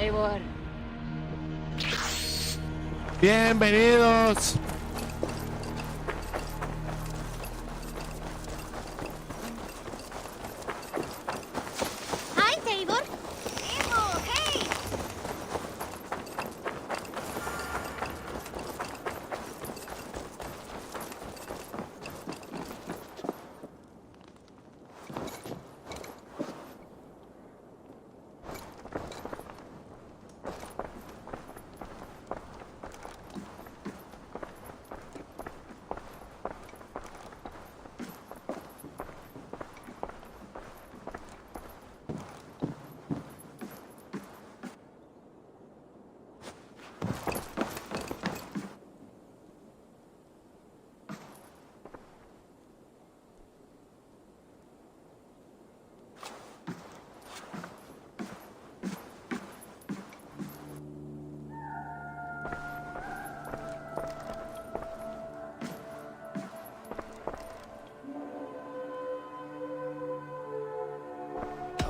Eivor. Bienvenidos. Hi, Eivor. Eivor, hey!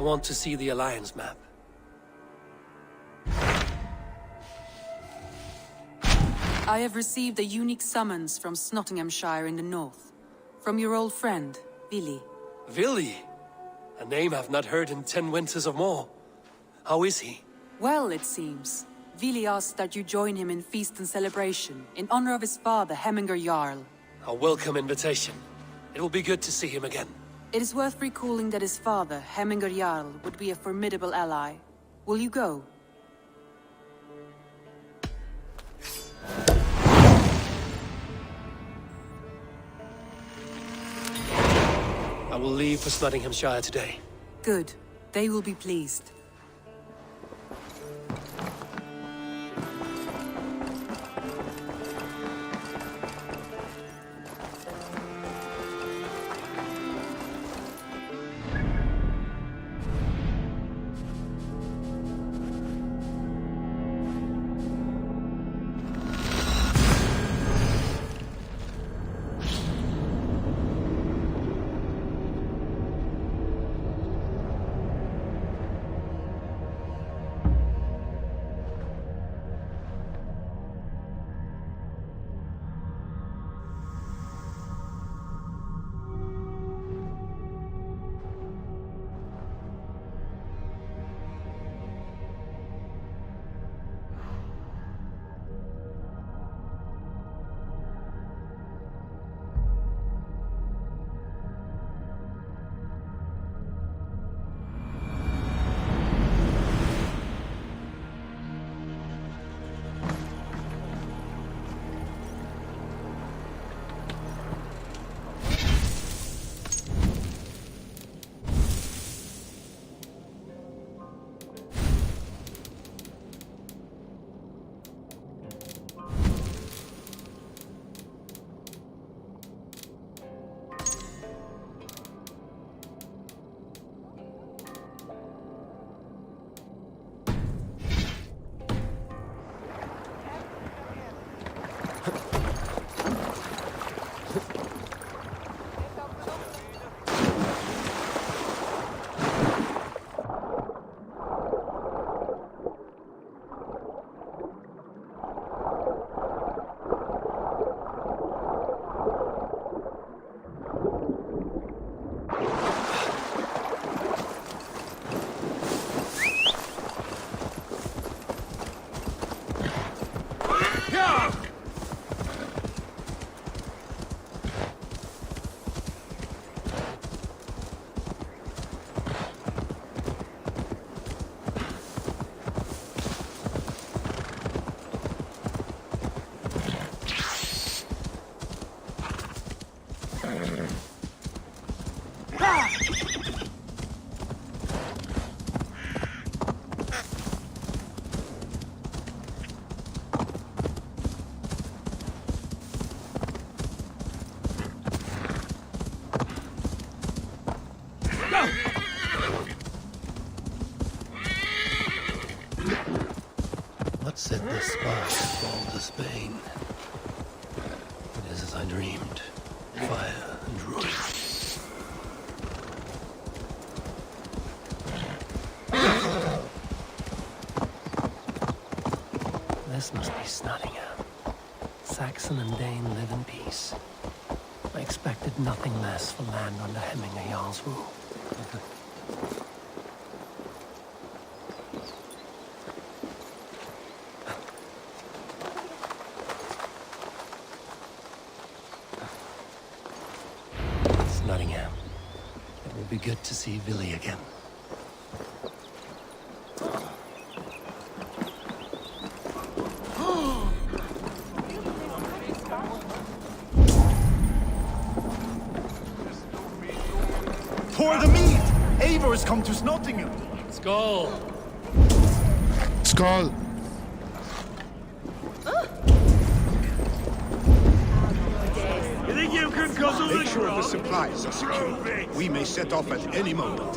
I want to see the Alliance map. I have received a unique summons from Nottinghamshire in the north. From your old friend, Vili. Vili? A name I've not heard in 10 winters or more. How is he? Well, it seems. Vili asked that you join him in feast and celebration, in honor of his father, Hemminger Jarl. A welcome invitation. It will be good to see him again. It is worth recalling that his father, Hemminger Jarl, would be a formidable ally. Will you go? I will leave for Nottinghamshire today. Good. They will be pleased. This must be Nottingham. Saxon and Dane live in peace. I expected nothing less for land under Hemminger Jarl's rule. It's Nottingham. It will be good to see Billy again. Pour the meat! Eivor has come to Nottingham. Skål! Skål! You think you can guzzle the Make sure the supplies are secure. We may set off at any moment.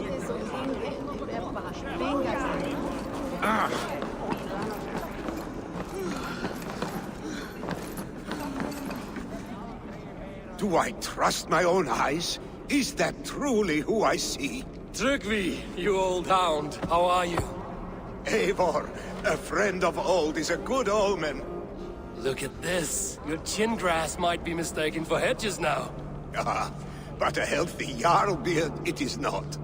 Do I trust my own eyes? Is that truly who I see? Trygvi, you old hound, how are you? Eivor, a friend of old is a good omen. Look at this. Your chin grass might be mistaken for hedges now. Ah, but a healthy Jarl beard it is not.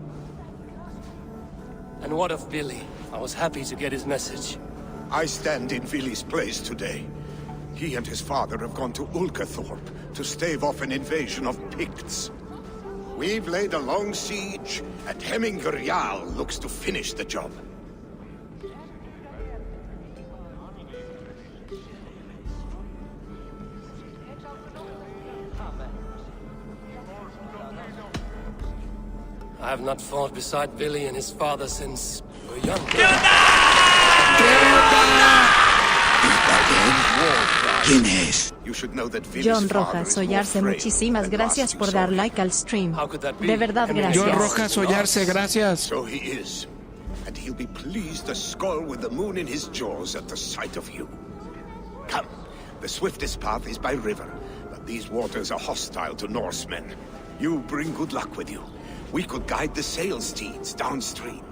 And what of Billy? I was happy to get his message. I stand in Vili's place today. He and his father have gone to Ulkathorpe to stave off an invasion of Picts. We've laid a long siege, and Hemminger Jarl looks to finish the job. I have not fought beside Billy and his father since we were young. ¿Quién es? You should know that Vili's John father Rojas is more Ollarse, frail muchísimas than gracias lasting por dar sorry. like al stream. How could that be? De verdad, Hemminger gracias. John Rojas Ollarse, gracias. So he is. And he'll be pleased to skull with the moon in his jaws at the sight of you. Come. The swiftest path is by river, but these waters are hostile to Norsemen. You bring good luck with you. We could guide the sail steeds downstream.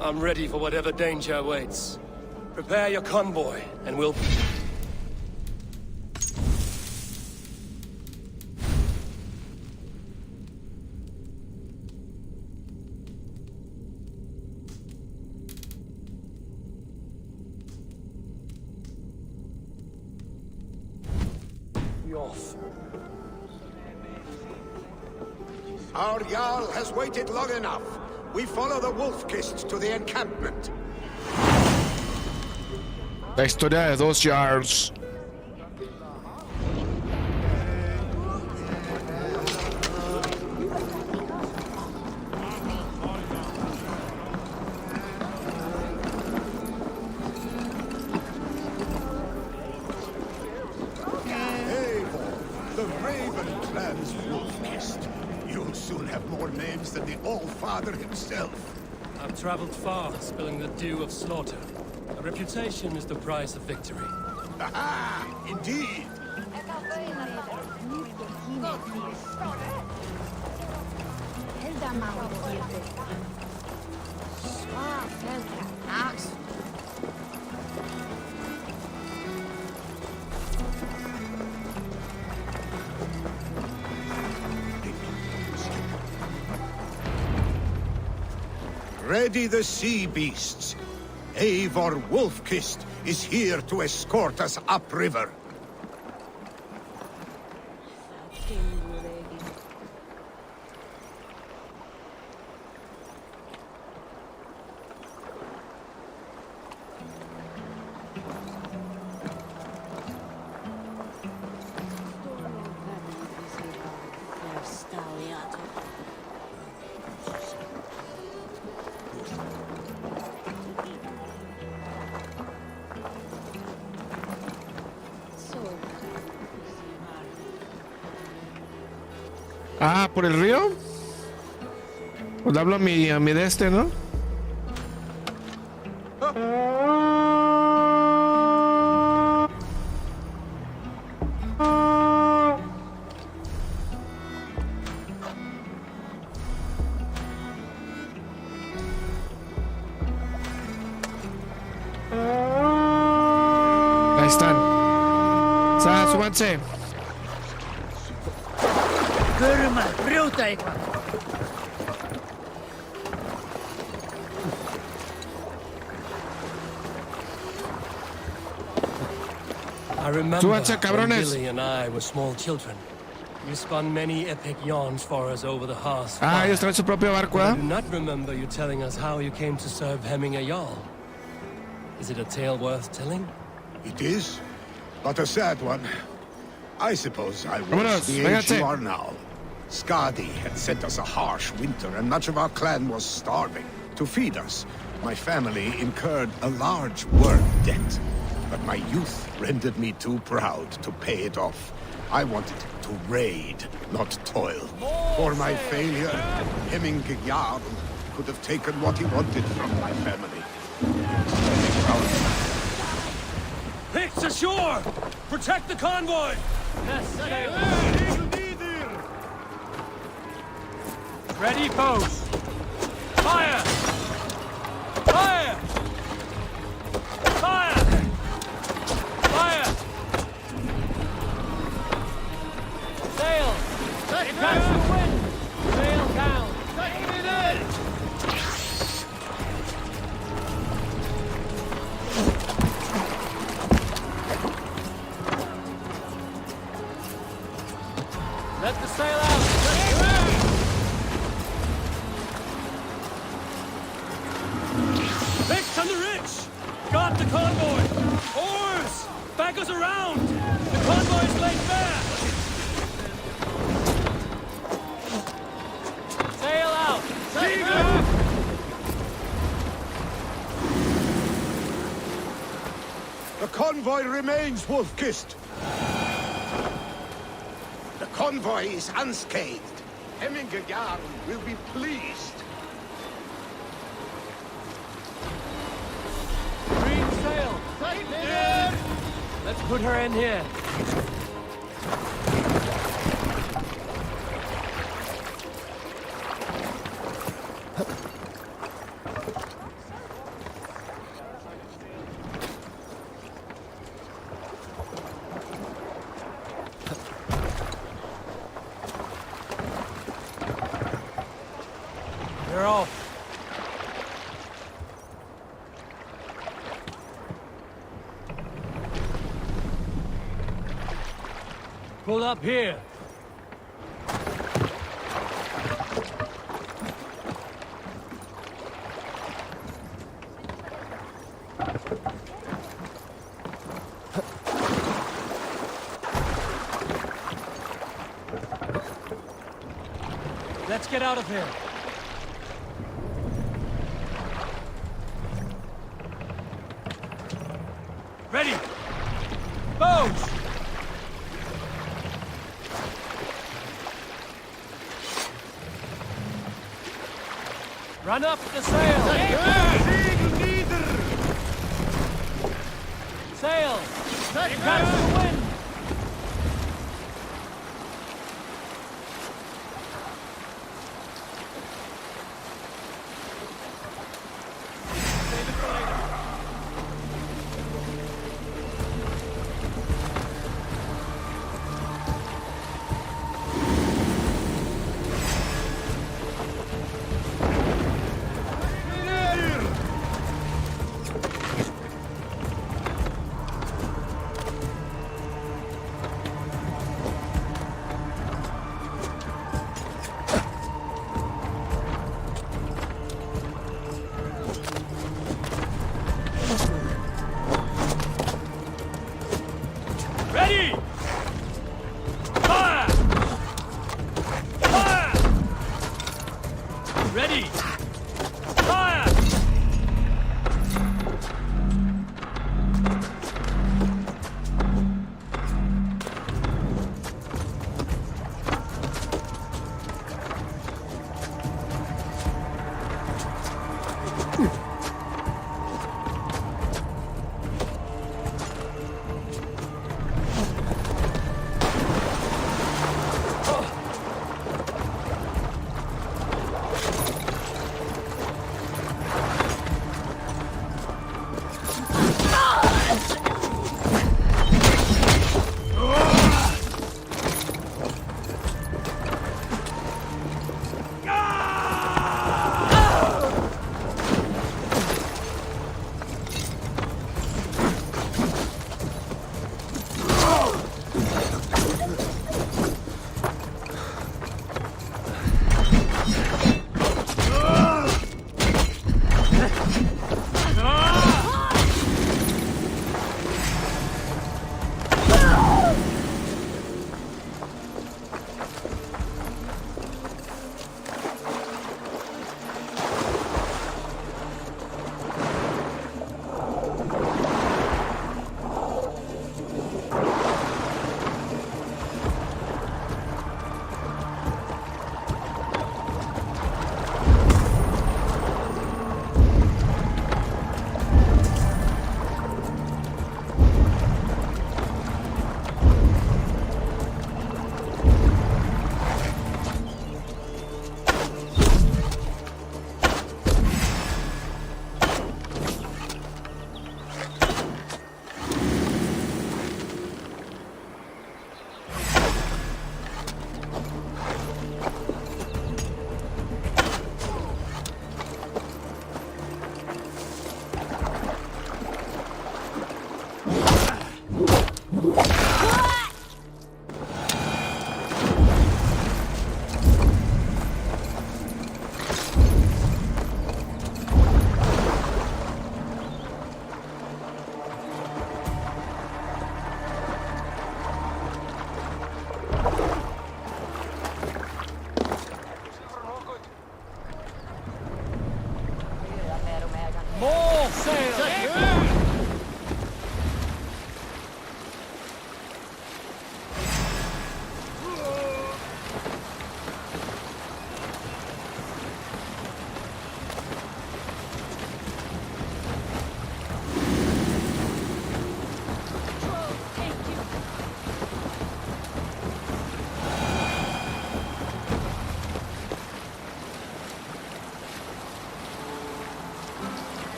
I'm ready for whatever danger awaits. Prepare your convoy, and we'll... Be off. Our Jarl has waited long enough. We follow the Wolf-Kist to the encampment. La historia de dos Jarls. The Raven Clan's Wolf-Kist. You'll soon have more names than the All-Father himself. I've traveled far, spilling the dew of slaughter. A reputation is the price of victory. Aha! Indeed! Ready the sea beasts. Eivor Wolf-Kist is here to escort us upriver. Ah, ¿por el río? Pues le hablo a mi de este, ¿no? súbanse. Kurma, brjóta eitthvað. I remember Súbanse, when cabrones. Billy and I were small children. You spun many epic yarns for us over the hearth. Ah, ellos traen su propio barco, I ¿eh? do not remember you telling us how you came to serve Hemming a Jarl. Is it a tale worth telling? It is, but a sad one. I suppose I was Vámonos, the age vénganse. you are now. Skadi had sent us a harsh winter, and much of our clan was starving. To feed us, my family incurred a large worm debt. But my youth rendered me too proud to pay it off. I wanted to raid, not toil. For my failure, Hemming Jarl could have taken what he wanted from my family. Picks ashore! Protect the convoy! Ready, foes! Fire! Fire! Fire! Fire! Sail! Catch the wind! Sail down! Let the sail out! Fix on the rich! Got the convoy! Oars! Back us around! The convoy is laid bare! Sail out! The convoy remains, Wolf-Kissed. The convoy is unscathed. Hemming Jarl will be pleased. Green sail! Let's put her in here. They're off. Pull up here. Let's get out of here. Ready! Bows! Run up the sail! Sail! Catch the wind!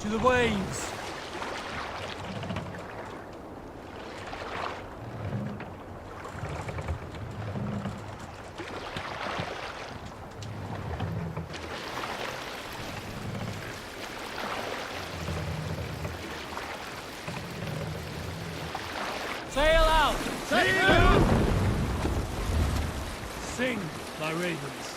To the waves! Sail out! Sail out! Sing, my ravens.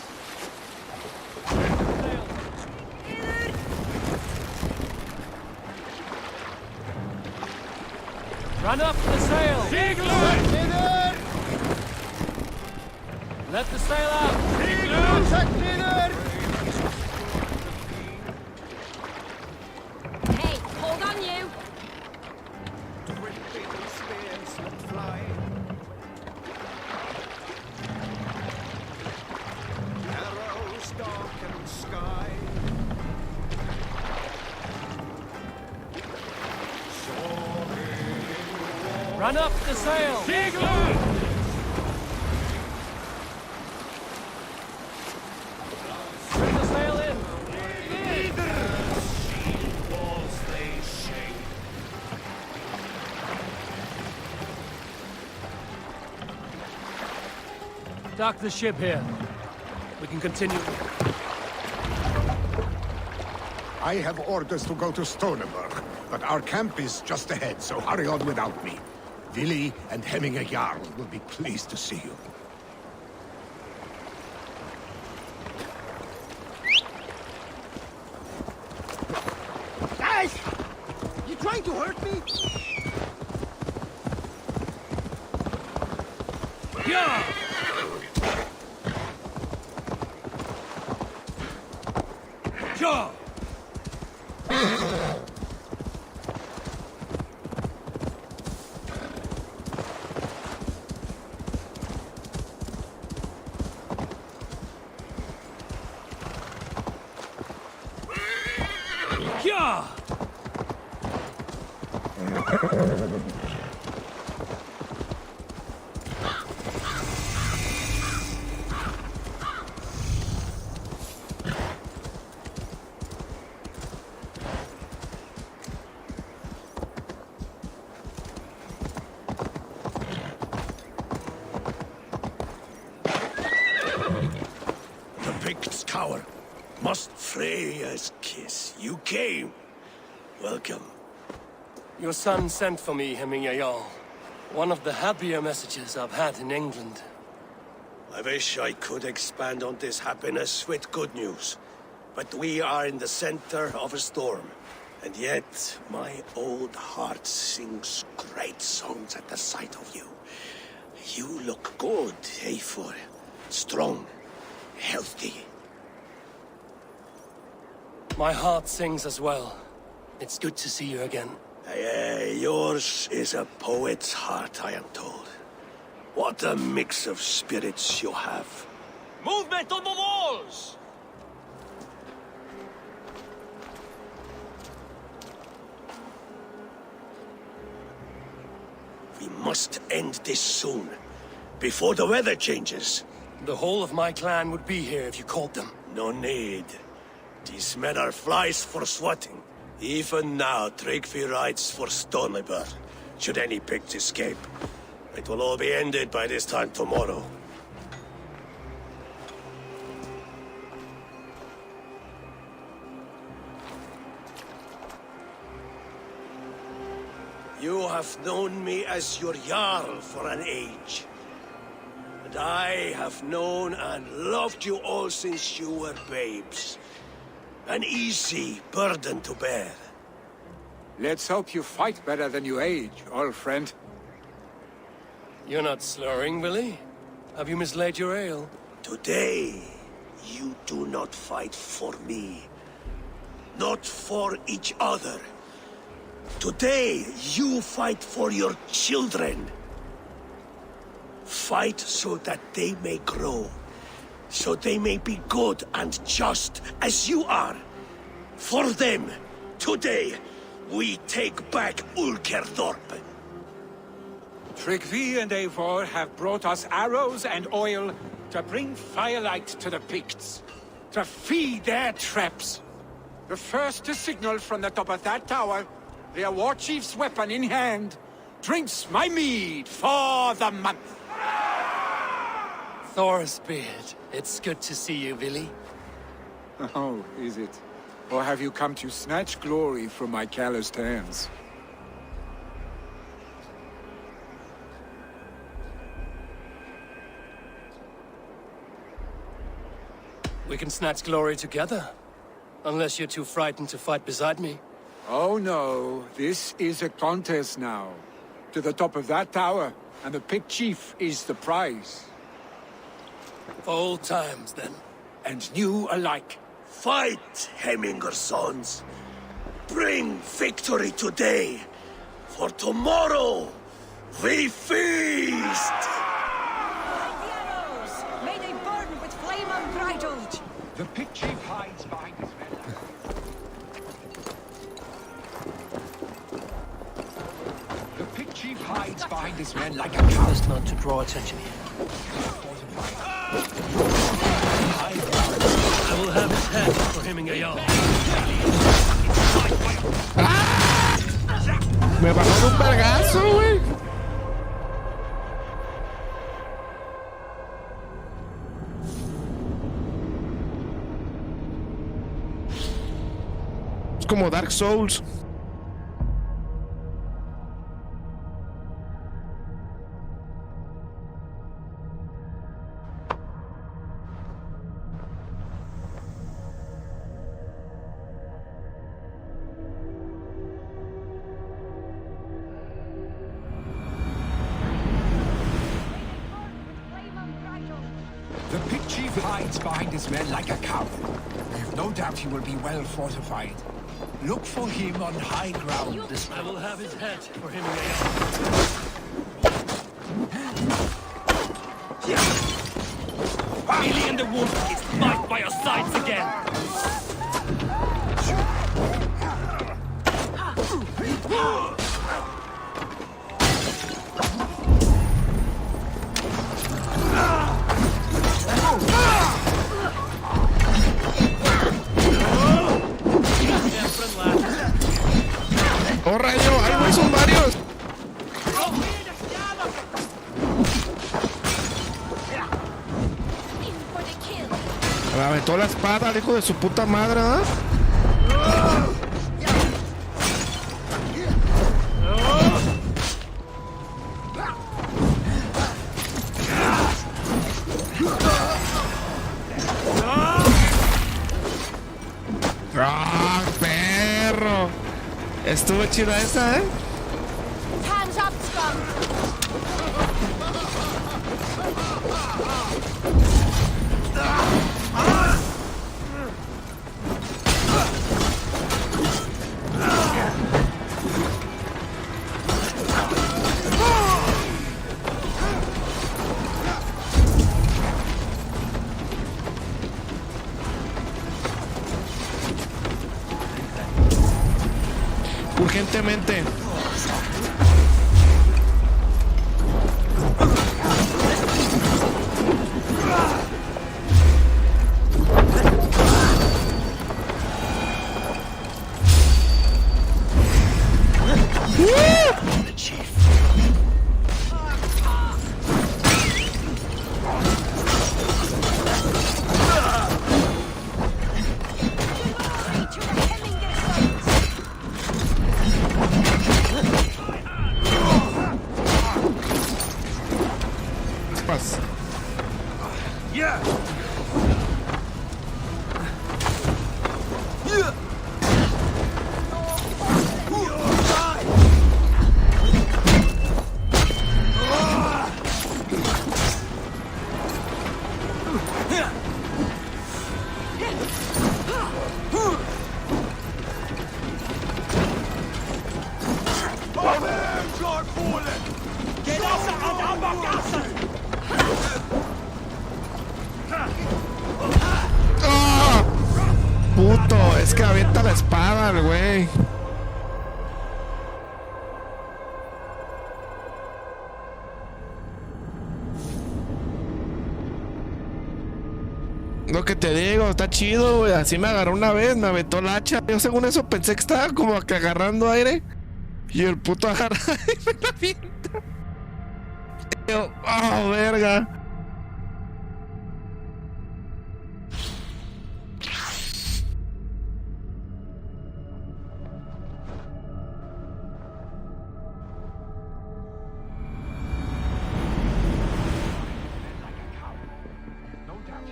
Run up the sail! Neder! Let the sail out! Zet neder! Hey, hold on you! Run up the sail! Bring the sail in! Dock the ship here. We can continue. I have orders to go to Stoneberg, but our camp is just ahead, so hurry on without me. Vili and Hemminge Jarl will be pleased to see you. Guys! You trying to hurt me? Yeah! Sure! Yeah! The Pict's tower. Must Freya's kiss. You came. Welcome. Your son sent for me, Hemminge Jarl. One of the happier messages I've had in England. I wish I could expand on this happiness with good news. But we are in the center of a storm. And yet, my old heart sings great songs at the sight of you. You look good, Eivor. Strong, healthy. My heart sings as well. It's good to see you again. Yours is a poet's heart, I am told. What a mix of spirits you have. Movement on the walls! We must end this soon, before the weather changes. The whole of my clan would be here if you called them. No need. These men are flies for swatting. Even now, Tryggvi rides for Stoneberg, should any Picts escape. It will all be ended by this time tomorrow. You have known me as your Jarl for an age. And I have known and loved you all since you were babes. An easy burden to bear. Let's hope you fight better than you age, old friend. You're not slurring, Billy? Have you mislaid your ale? Today, you do not fight for me. Not for each other. Today, you fight for your children. Fight so that they may grow. So they may be good and just as you are. For them, today, we take back Ulkerthorpe. Tryggvi and Eivor have brought us arrows and oil to bring firelight to the Picts, to feed their traps. The first to signal from the top of that tower, their war chief's weapon in hand, drinks my mead for the month. Thorsbeard, it's good to see you, Billy. Oh, is it? Or have you come to snatch glory from my calloused hands? We can snatch glory together. Unless you're too frightened to fight beside me. Oh no, this is a contest now. To the top of that tower, and the Pict Chief is the prize. For old times, then. And new alike. Fight, Hemminger sons. Bring victory today. For tomorrow, we feast! May they burn with flame unbridled! The Pict Chief hides behind his men. The Pict Chief hides behind his men like a cow. Best not to draw attention here. I will have his head for hemming a yarn. Me bajó de un vergazo, güey. Es como Dark Souls. The Pict Chief hides behind his men like a cow. I have no doubt he will be well fortified. Look for him on high ground this I will have his head for hemming a yarn. Billy and the wolf is fight by your sides again. ¡Oh, rayo! ¡Ay, güey, son varios! Me aventó la espada, el hijo de su puta madre, ¿verdad? ¡Ah, perro! Estuvo chida esa, ¿eh? Hands up, scum! Urgentemente. The chief. puto. Es que avienta la espada, el güey. Lo que te digo, está chido, güey. Así me agarró una vez, me aventó la hacha. Yo según eso pensé que estaba como que agarrando aire. Y el puto agarra y me la avienta. Y yo, oh, verga.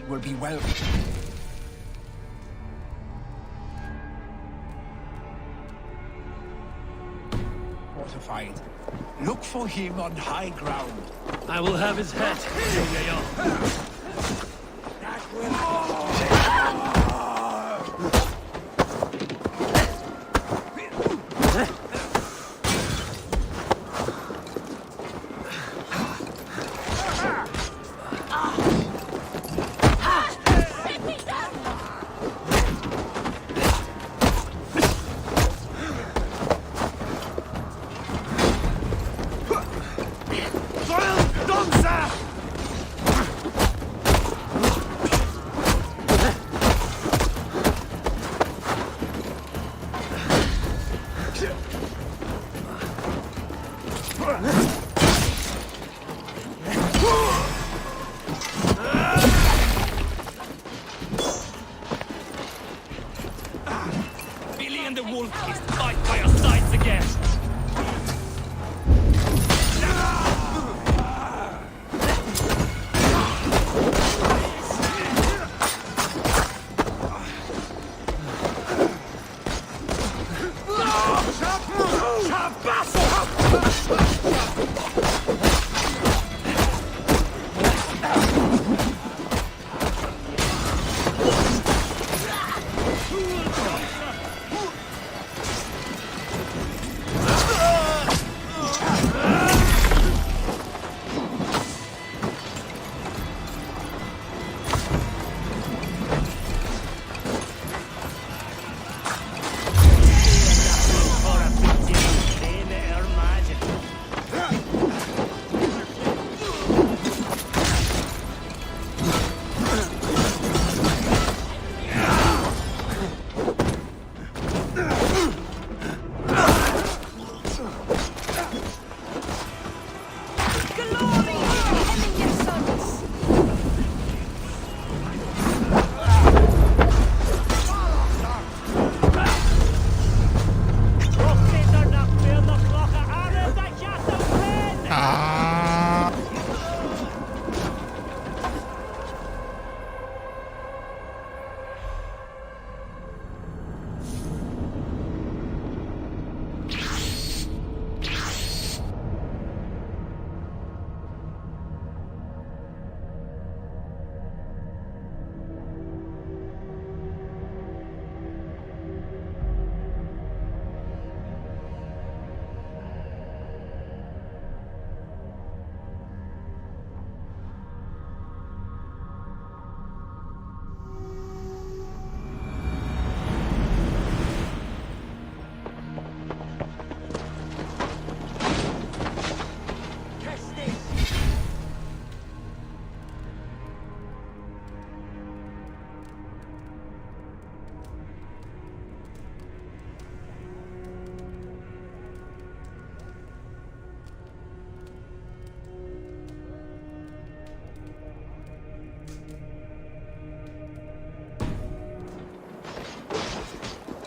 Will be well. Fortified. Look for him on high ground. I will have his head, Young. That will...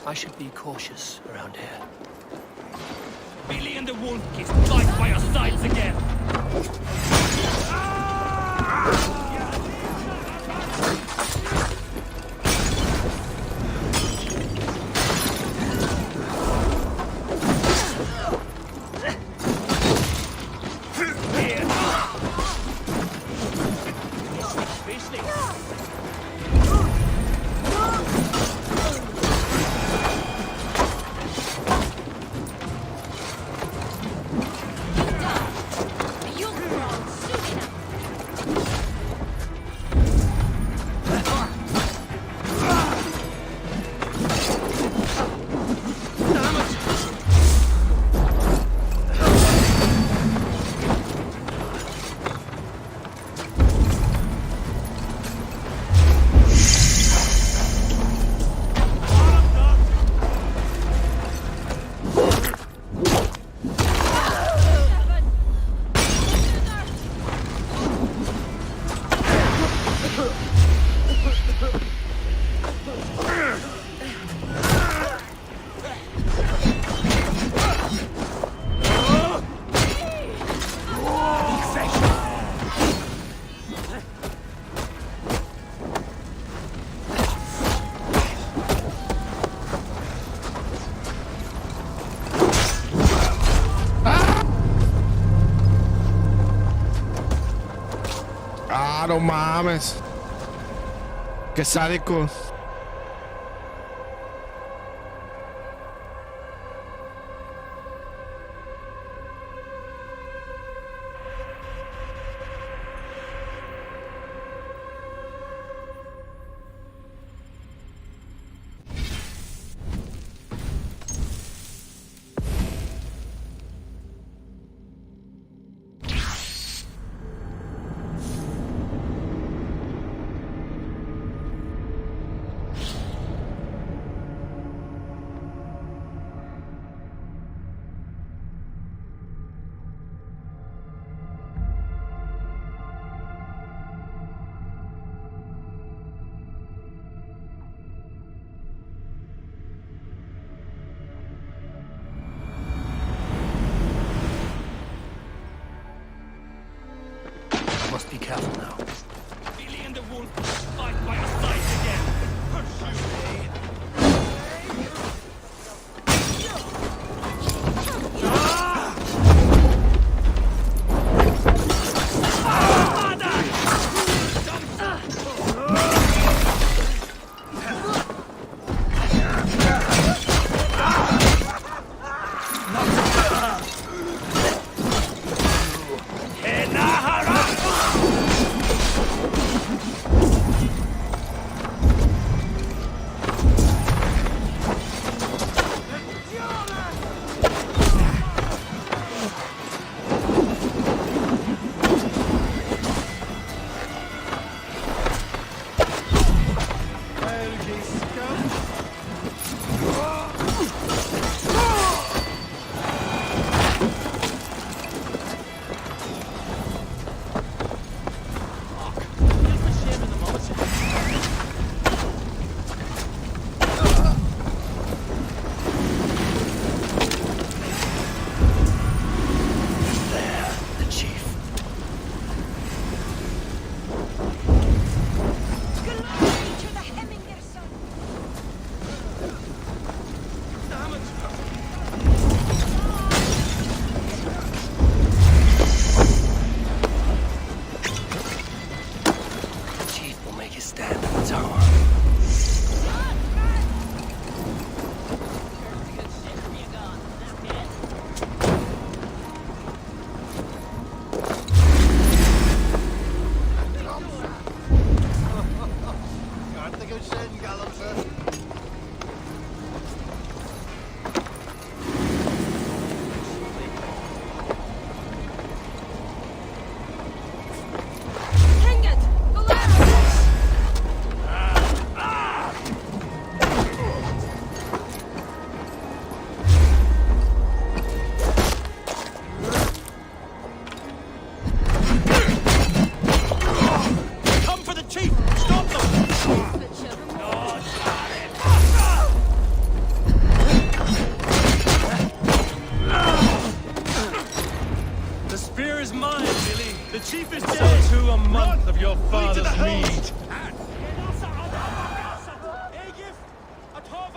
I should be cautious around here. Billy and the Wolf Kiss fight by our sides again. no mames. Qué sádico. Be careful now. Billy and the wolf fight by your side again.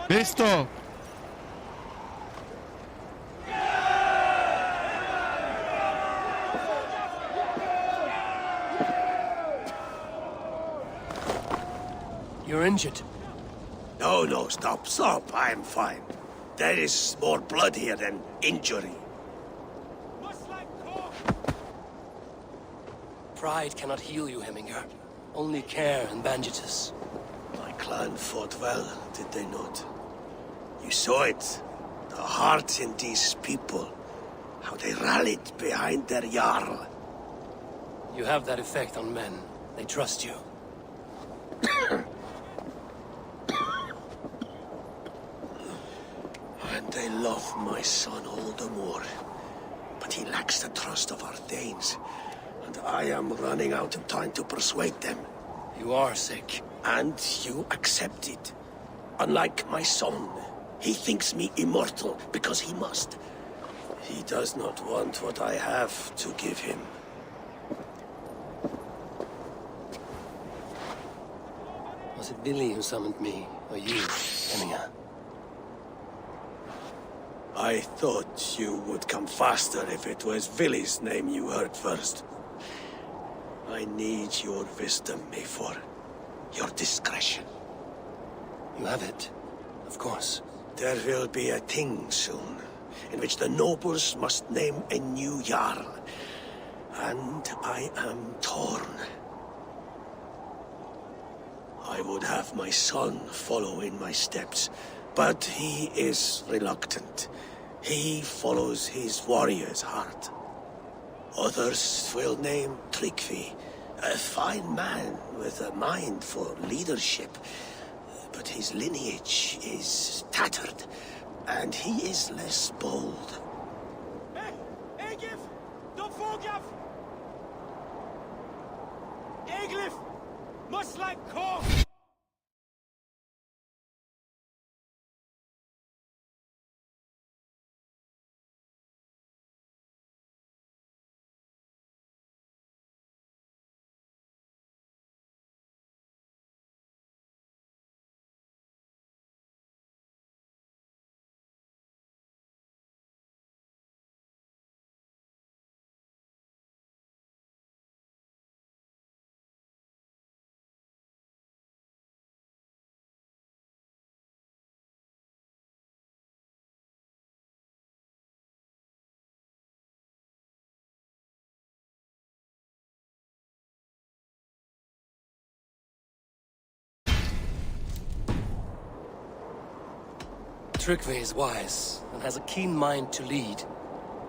Listo. You're injured. No, stop. I'm fine. There is more blood here than injury. Pride cannot heal you, Hemminger. Only care and bandages. My clan fought well, did they not? You saw it. The heart in these people. How they rallied behind their Jarl. You have that effect on men. They trust you. And they love my son all the more. But he lacks the trust of our Danes. And I am running out of time to persuade them. You are sick. And you accept it. Unlike my son, he thinks me immortal because he must. He does not want what I have to give him. Was it Billy who summoned me, or you, Hemminger? I thought you would come faster if it was Villy's name you heard first. I need your wisdom, Mayfor. Your discretion. You have it, of course. There will be a thing soon, in which the nobles must name a new Jarl. And I am torn. I would have my son follow in my steps, but he is reluctant. He follows his warrior's heart. Others will name Tryggvi, a fine man with a mind for leadership. But his lineage is tattered, and he is less bold. Egif! De Fogaf! Eglif! Must like Kor! Tryggvi is wise, and has a keen mind to lead.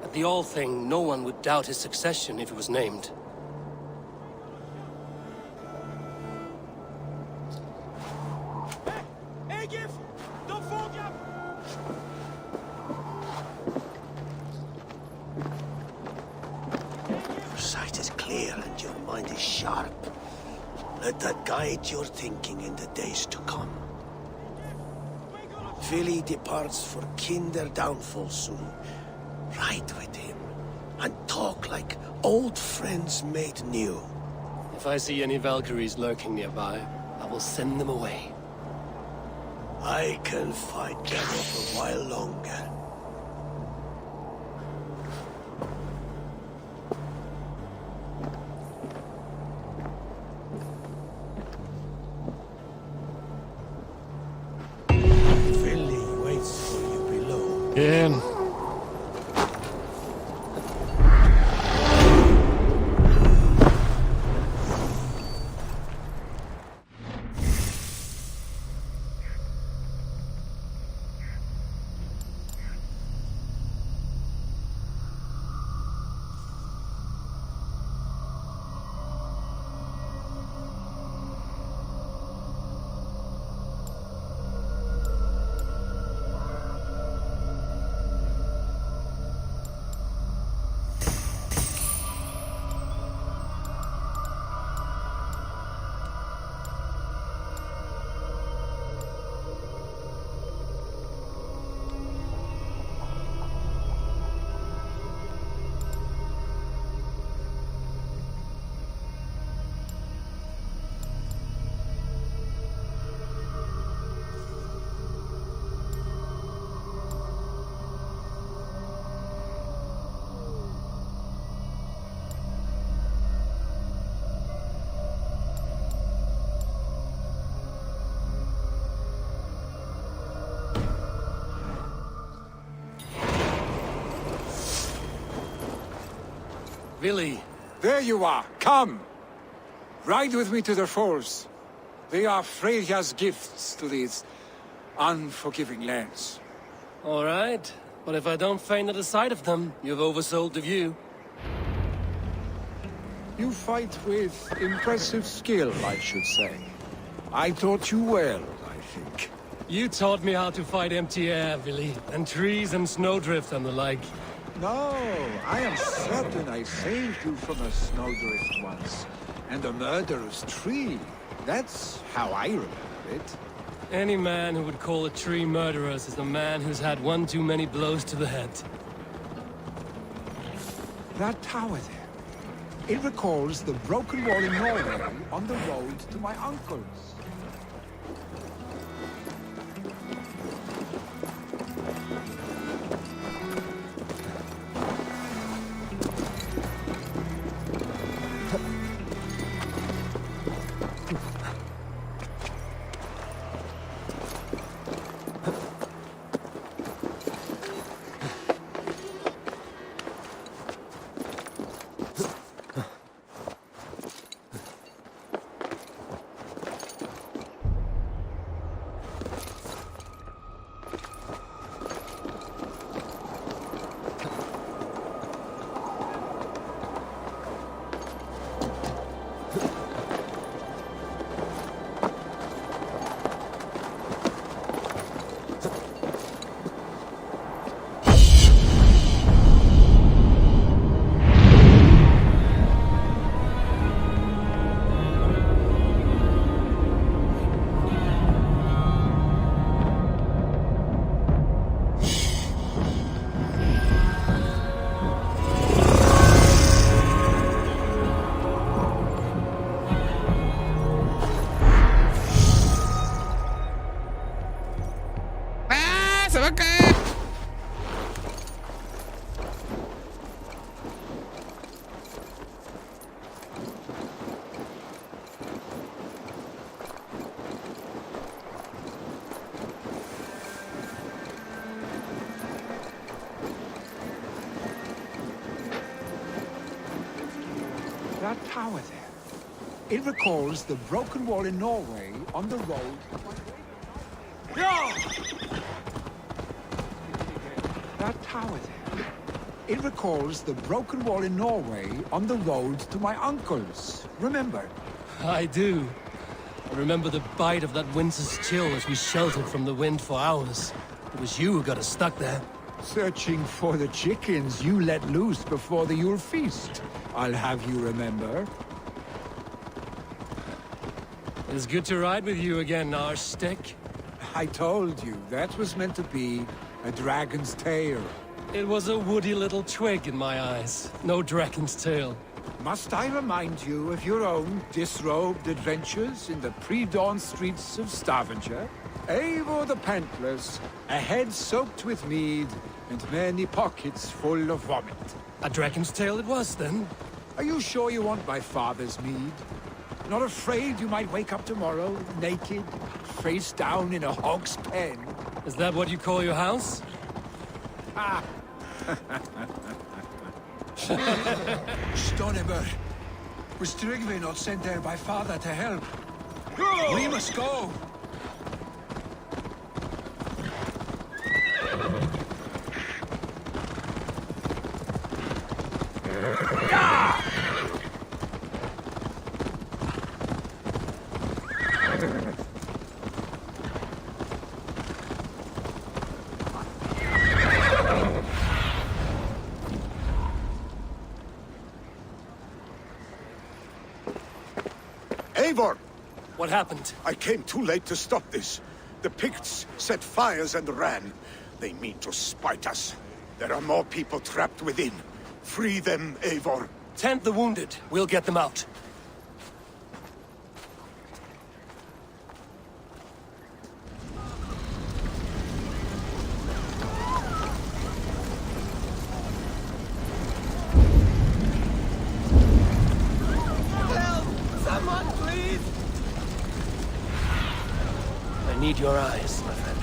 At the Althing, no one would doubt his succession if he was named. Egif! De Fogaf! Your sight is clear and your mind is sharp. Let that guide your thinking in the days to come. Vili departs for Kinder downfall soon. Ride with him, and talk like old friends made new. If I see any Valkyries lurking nearby, I will send them away. I can fight them off a while longer. Vili waits for you below. Bien. Vili! There you are. Come. Ride with me to the falls. They are Freya's gifts to these unforgiving lands. All right, but if I don't faint at the sight of them, you've oversold the view. You fight with impressive skill, I should say. I taught you well, I think. You taught me how to fight empty air, Vili, and trees and snowdrift and the like. No, I am certain I saved you from a snowdrift once. And a murderous tree. That's how I remember it. Any man who would call a tree murderous is a man who's had one too many blows to the head. That tower there. It recalls the broken wall in Norway on the road to my uncle's. That tower there. It recalls the broken wall in Norway on the road. That tower there. It recalls the broken wall in Norway on the road to my uncle's. Remember? I do. I remember the bite of that winter's chill as we sheltered from the wind for hours. It was you who got us stuck there. Searching for the chickens you let loose before the Yule feast. I'll have you remember. It's good to ride with you again, Arstick. I told you, that was meant to be a dragon's tail. It was a woody little twig in my eyes. No dragon's tail. Must I remind you of your own disrobed adventures in the pre-dawn streets of Stavanger? Eivor the Pantless, a head soaked with mead, and many pockets full of vomit. A dragon's tail it was, then? Are you sure you want my father's mead? Not afraid you might wake up tomorrow, naked, face down in a hog's pen? Is that what you call your house? Ah! Stonebur, was Tryggvi not sent there by father to help? We must go! Eivor! What happened? I came too late to stop this. The Picts set fires and ran. They mean to spite us. There are more people trapped within. Free them, Eivor. Tend the wounded. We'll get them out. I need your eyes, my friend.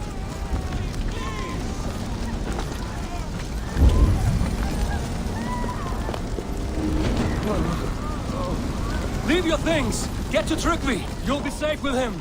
Leave your things! Get to Tryggvi! You'll be safe with him!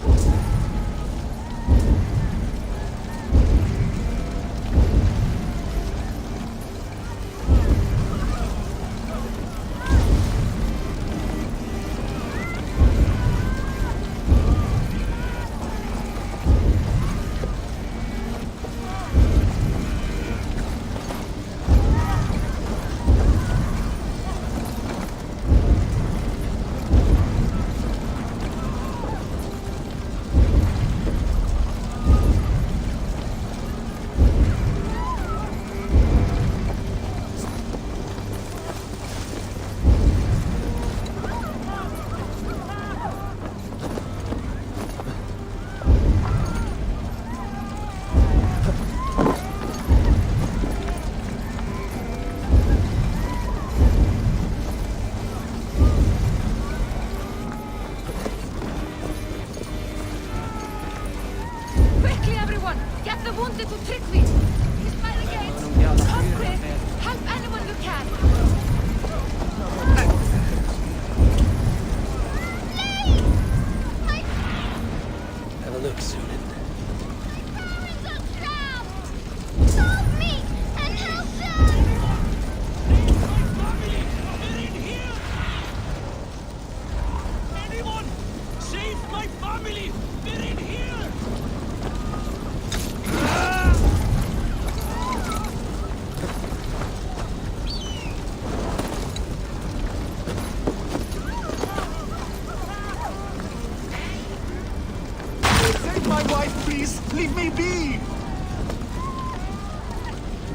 Get the wounded to Tryggvi! He's by the gates! Come quick! Help anyone you can! Have a look, Sunan. My parents are trapped! Help me! And help them! Anyone! Save my family! They're in here! Save my wife, please! Leave me be!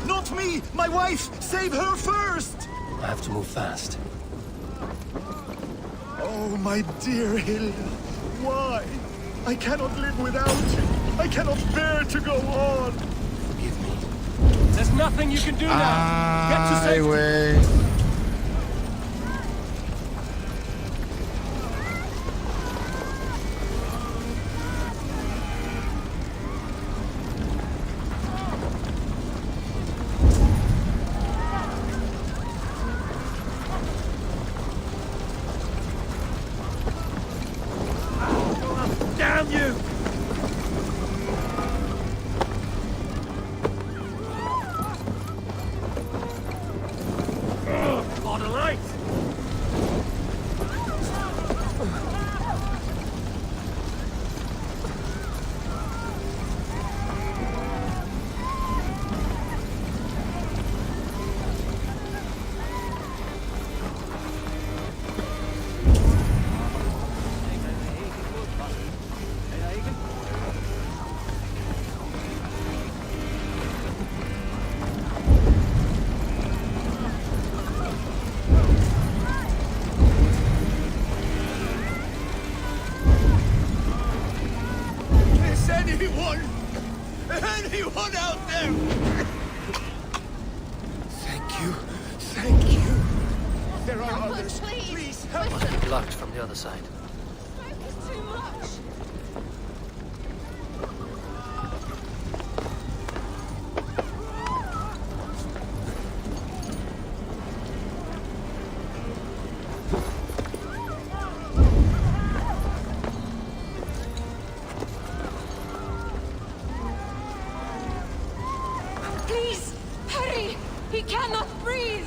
Not me! My wife! Save her first! I have to move fast. Oh, my dear Hilda. Why? I cannot live without you. I cannot bear to go on. Forgive me. There's nothing you can do now. Get to safety. Güey. brothers. Please, help us. Must be blocked from the other side. Smoke is too much. Please, hurry! He cannot breathe!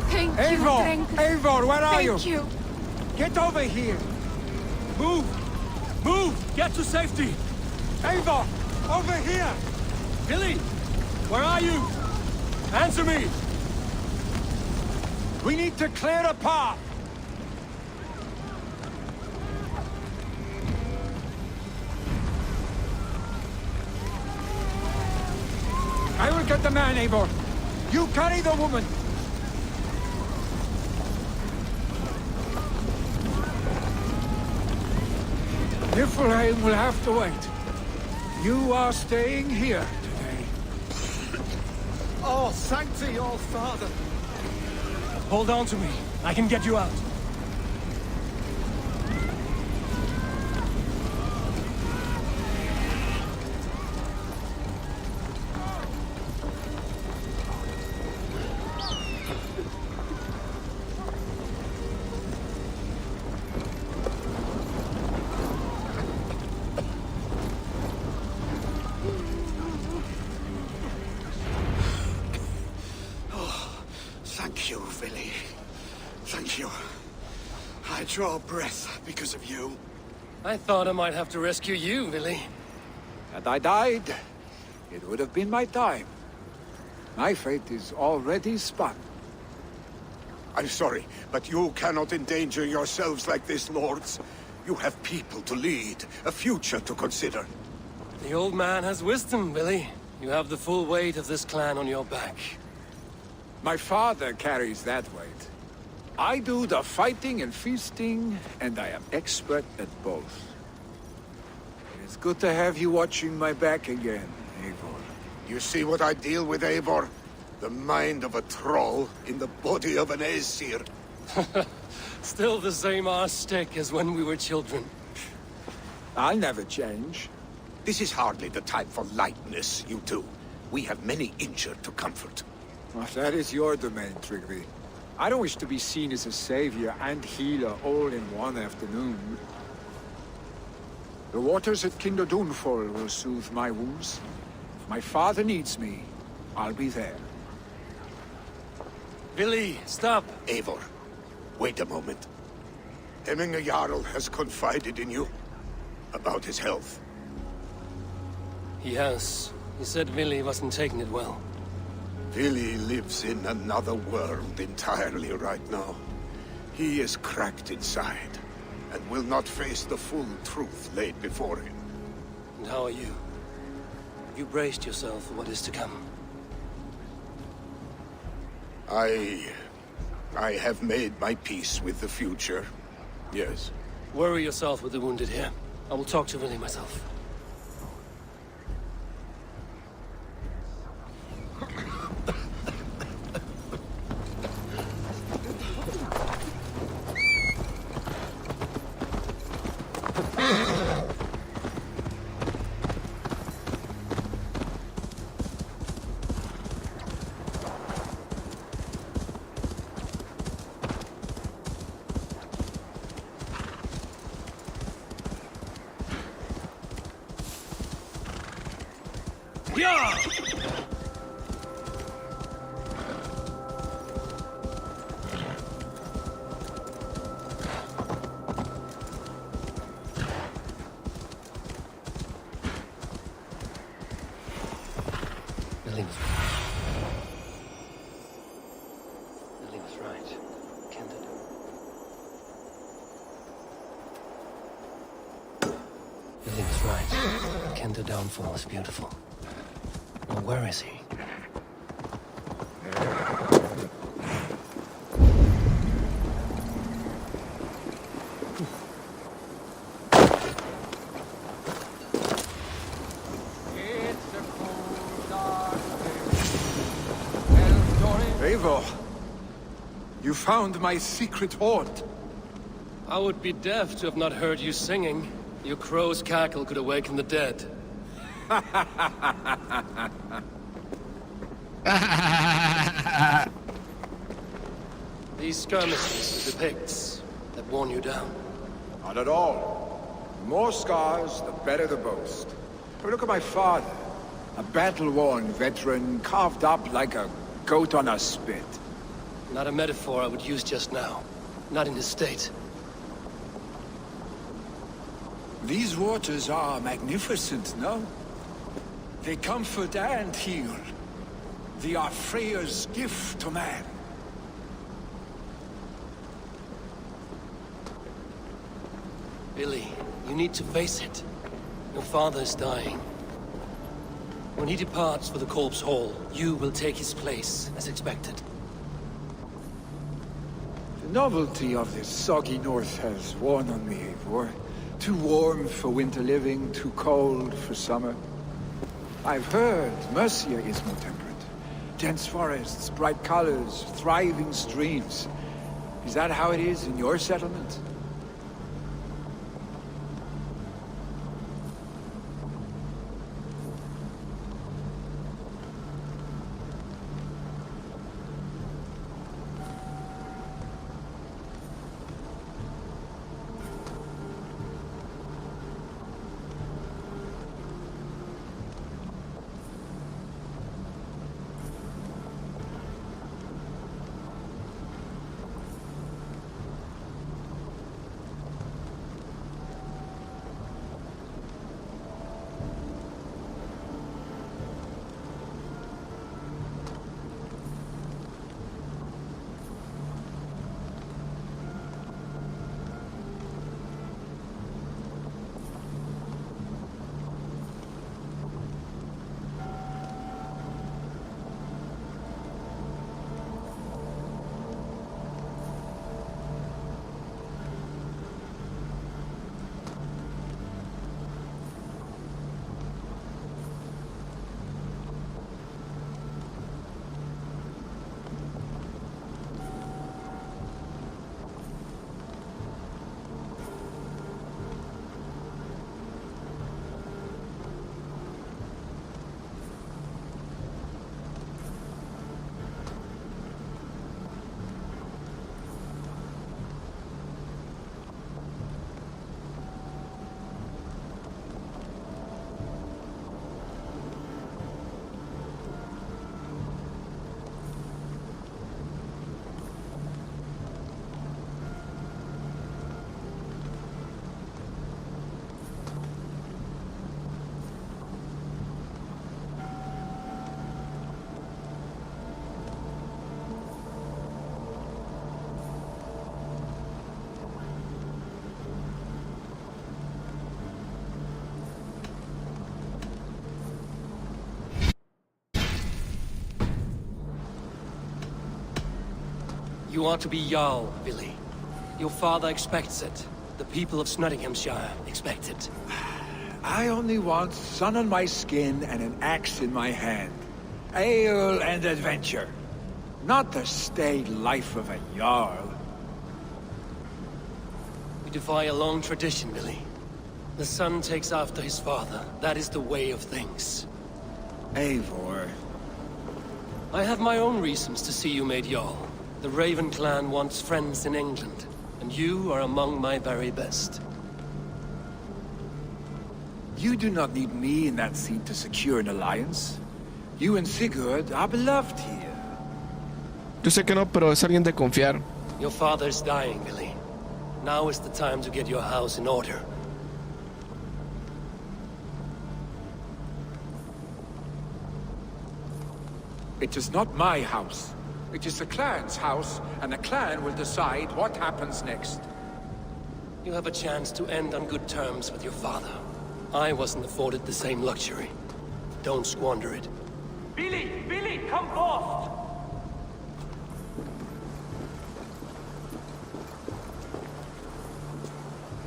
Thank you, Eivor! Dreng. Eivor, where are you? Thank you. Get over here! Move! Move! Get to safety! Eivor! Over here! Billy! Where are you? Answer me! We need to clear a path! I will get the man, Eivor. You carry the woman. Niflheim will have to wait. You are staying here today. Oh, sanctity, all father. Hold on to me. I can get you out. Thank you, Billy. Thank you. I draw breath because of you. I thought I might have to rescue you, Billy. Had I died, it would have been my time. My fate is already spun. I'm sorry, but you cannot endanger yourselves like this, lords. You have people to lead, a future to consider. The old man has wisdom, Billy. You have the full weight of this clan on your back. My father carries that weight. I do the fighting and feasting, and I am expert at both. It's good to have you watching my back again, Eivor. You see what I deal with, Eivor? The mind of a troll in the body of an Aesir. Still the same arse stick as when we were children. I'll never change. This is hardly the time for lightness, you two. We have many injured to comfort. Well, that is your domain, Tryggvi. I don't wish to be seen as a savior and healer all in one afternoon. The waters at Kinderdunfol will soothe my wounds. If my father needs me, I'll be there. Billy, stop! Eivor, wait a moment. Hemminger Jarl has confided in you about his health. He has. He said Billy wasn't taking it well. Billy lives in another world entirely right now. He is cracked inside, and will not face the full truth laid before him. And how are you? Have you braced yourself for what is to come? I have made my peace with the future. Yes. Worry yourself with the wounded here. I will talk to Billy myself. Yeah! Billy was right. Kindred. akin to downfall is beautiful. Now, where is he? Eivor, you found my secret haunt. I would be deaf to have not heard you singing. Your crow's cackle could awaken the dead. These skirmishes are the Picts that worn you down. Not at all. The more scars, the better the boast. But look at my father. A battle-worn veteran, carved up like a goat on a spit. Not a metaphor I would use just now. Not in his state. These waters are magnificent, no? They comfort and heal. They are Freya's gift to man. Billy, you need to face it. Your father is dying. When he departs for the Corpse Hall, you will take his place, as expected. The novelty of this soggy north has worn on me, Eivor. Too warm for winter living, too cold for summer. I've heard Mercia is more temperate. Dense forests, bright colors, thriving streams. Is that how it is in your settlement? You are to be Jarl, Billy. Your father expects it. The people of Nottinghamshire expect it. I only want sun on my skin and an axe in my hand. Ale and adventure. Not the staid life of a Jarl. We defy a long tradition, Billy. The son takes after his father. That is the way of things. Eivor. I have my own reasons to see you made Jarl. The Raven clan wants friends in England, and you are among my very best. You do not need me in that seat to secure an alliance. You and Sigurd are beloved here. Yo sé que no, pero es alguien de confiar. Your father is dying, Billy. Now is the time to get your house in order. It is not my house. It is the clan's house, and the clan will decide what happens next. You have a chance to end on good terms with your father. I wasn't afforded the same luxury. Don't squander it. Billy, come forth!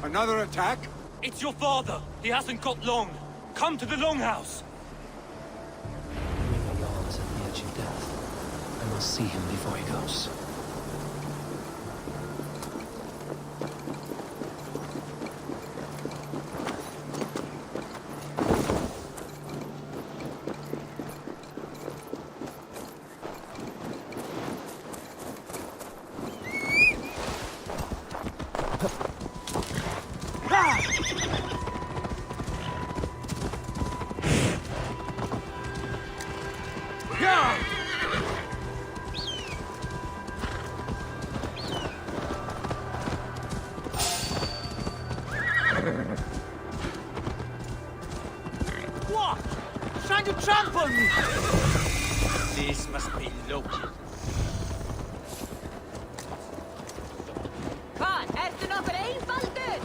Another attack? It's your father. He hasn't got long. Come to the Longhouse. Hemming a Jarl is at the edge of death. I must see him before he goes. What? Trying to trample me? This must be Loki. Hvað, ertu nokkur einfaldur?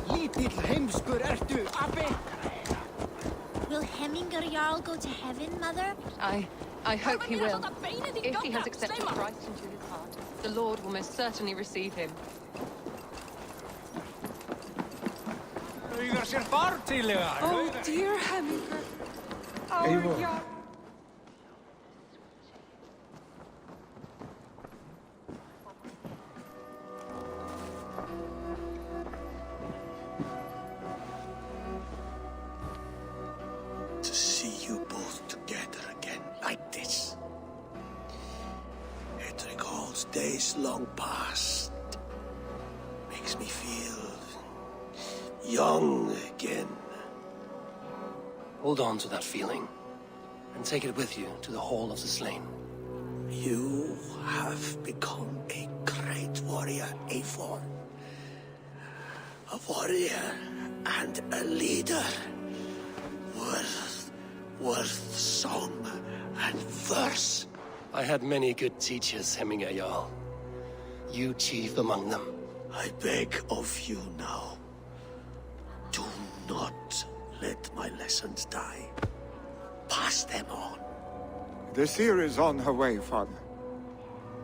Lítill heimskur ertu, Abbi! Will Hemminger Jarl go to heaven, Mother? I hope he will. If he has accepted Christ into his heart, the Lord will most certainly receive him. Oh, dear Hemminger. Our Jarl. To see you both together again like this. It recalls days long past. Makes me feel young again. Hold on to that feeling, and take it with you to the Hall of the Slain. You have become a great warrior, Eivor. A warrior and a leader. Worth song and verse. I had many good teachers, Hemminger Jarl. You chief among them. I beg of you now. Do not let my lessons die. Pass them on. The seer is on her way, Father.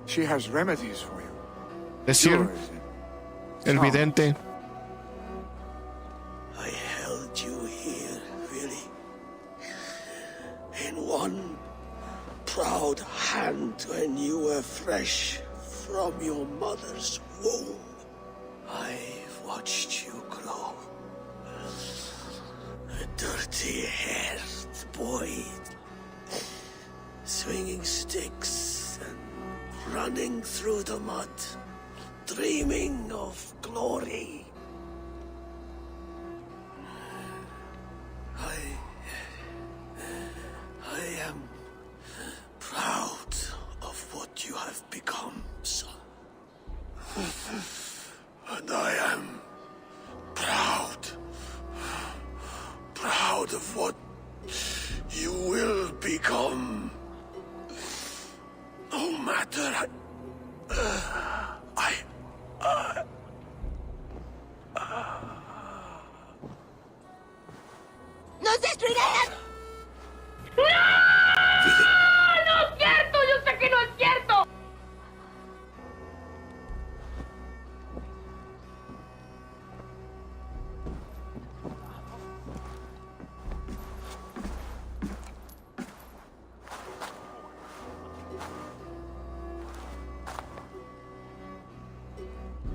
She has remedies for you. Decir, Yours. el vidente. I held you here, really. In one proud hand when you were fresh from your mother's womb. I've watched you grow. A dirty-haired boy, swinging sticks and running through the mud, dreaming of glory. I am proud of what you have become, son. And I am proud of what you will become. No matter ¡No se destruirán! ¡No! ¡No es cierto! ¡Yo sé que no es cierto!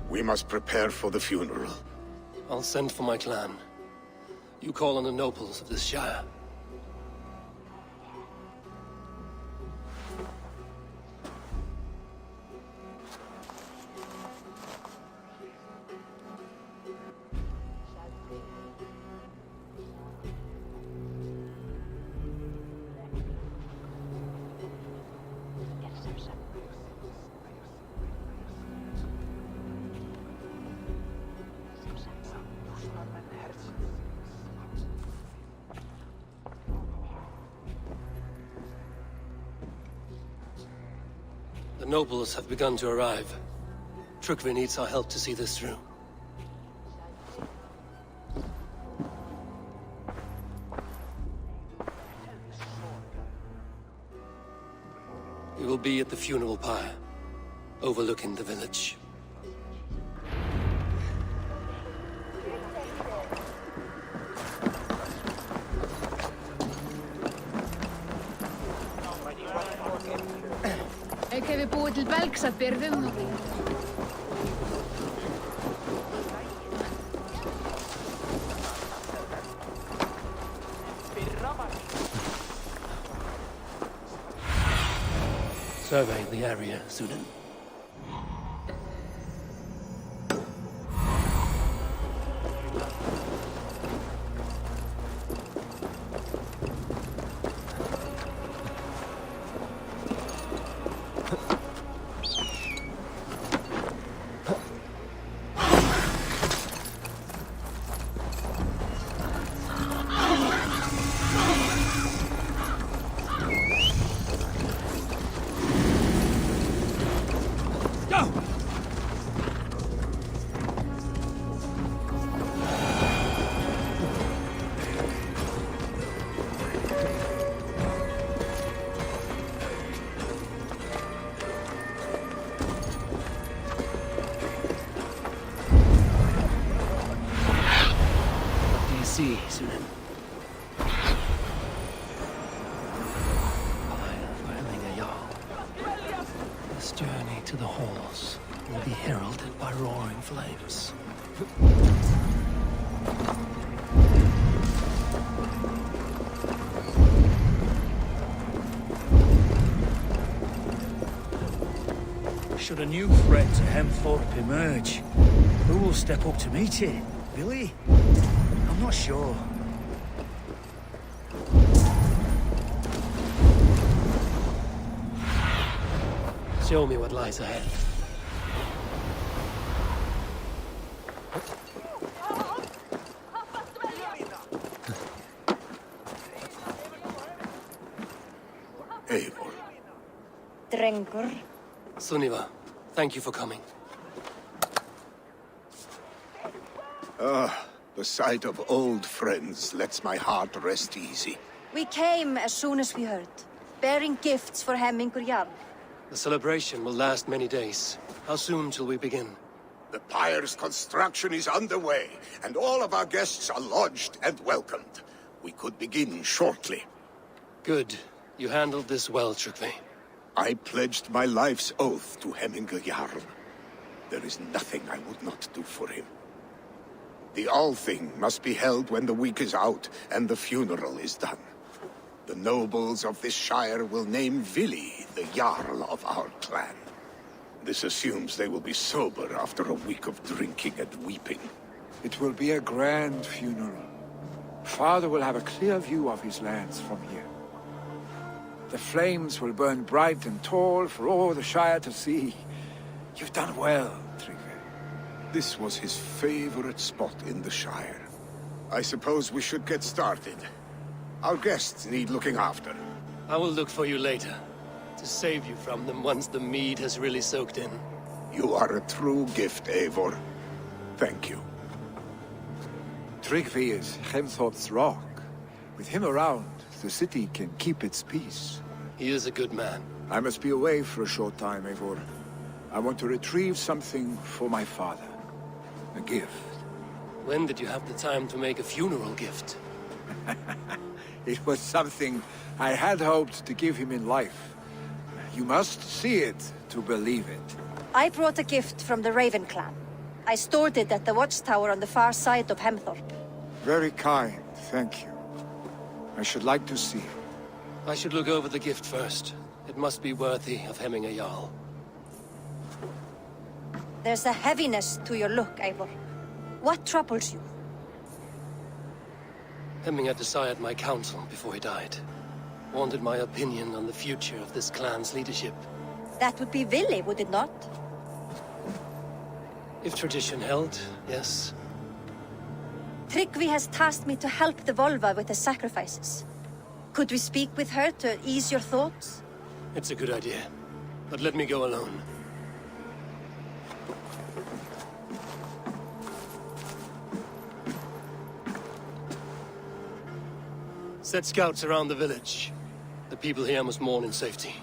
We must prepare for the funeral. I'll send for my clan. You call on the nobles of this shire. The nobles have begun to arrive. Trygve needs our help to see this through. We will be at the funeral pyre, overlooking the village. Ik heb een poort belg zat byrðum. Survey the area, Sudan. Sunan. This journey to the halls will be heralded by roaring flames. Should a new threat to Hemthorpe emerge, who will step up to meet it? Billy? I'm not sure. Show me what lies ahead. Eivor. Drengur. Sunniva, thank you for coming. The sight of old friends lets my heart rest easy. We came as soon as we heard, bearing gifts for Hemmingur Jarl. The celebration will last many days. How soon till we begin? The pyre's construction is underway, and all of our guests are lodged and welcomed. We could begin shortly. Good. You handled this well, Trygve. I pledged my life's oath to Hemmingur Jarl. There is nothing I would not do for him. The Althing must be held when the week is out and the funeral is done. The nobles of this shire will name Vili the Jarl of our clan. This assumes they will be sober after a week of drinking and weeping. It will be a grand funeral. Father will have a clear view of his lands from here. The flames will burn bright and tall for all the Shire to see. You've done well, Trygve. This was his favorite spot in the Shire. I suppose we should get started. Our guests need looking after. I will look for you later, to save you from them once the mead has really soaked in. You are a true gift, Eivor. Thank you. Trygve is Hemthorpe's rock. With him around, the city can keep its peace. He is a good man. I must be away for a short time, Eivor. I want to retrieve something for my father. A gift. When did you have the time to make a funeral gift? It was something I had hoped to give him in life. You must see it to believe it. I brought a gift from the Raven clan. I stored it at the watchtower on the far side of Hemthorpe. Very kind, thank you. I should like to see it. I should look over the gift first. It must be worthy of Hemmingur Jarl. There's a heaviness to your look, Eivor. What troubles you? Hemmingur desired my counsel before he died. Wanted my opinion on the future of this clan's leadership. That would be Vili, would it not? If tradition held, yes. Trygve has tasked me to help the Volva with the sacrifices. Could we speak with her to ease your thoughts? It's a good idea. But let me go alone. Set scouts around the village. The people here must mourn in safety.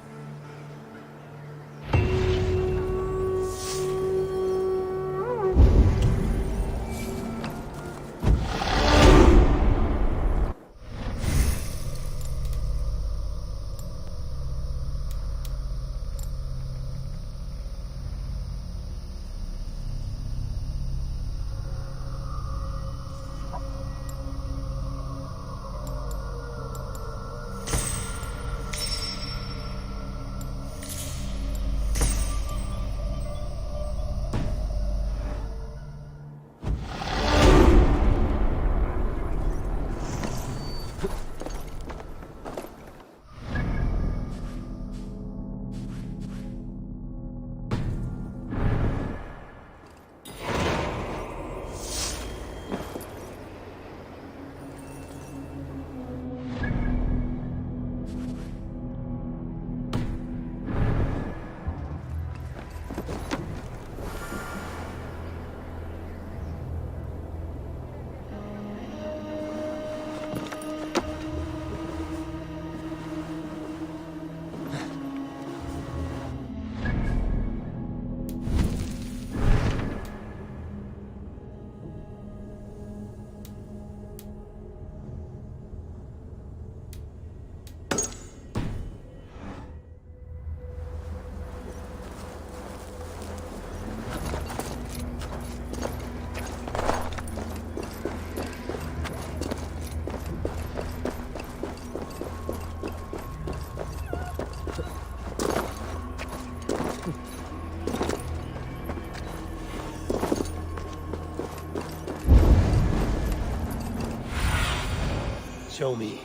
Show me.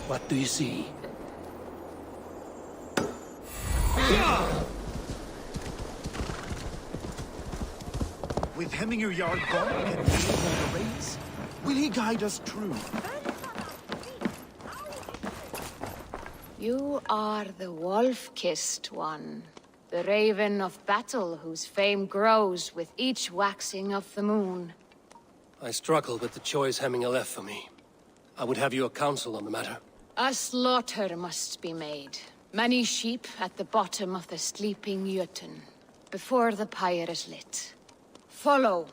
What do you see? With Hemminger Jarl gone and Dave on the reins, will he guide us true? You are the wolf-kissed one, the raven of battle whose fame grows with each waxing of the moon. I struggle with the choice Hemminger left for me. I would have your counsel on the matter. A slaughter must be made. Many sheep at the bottom of the sleeping Jötun, before the pyre is lit. Follow.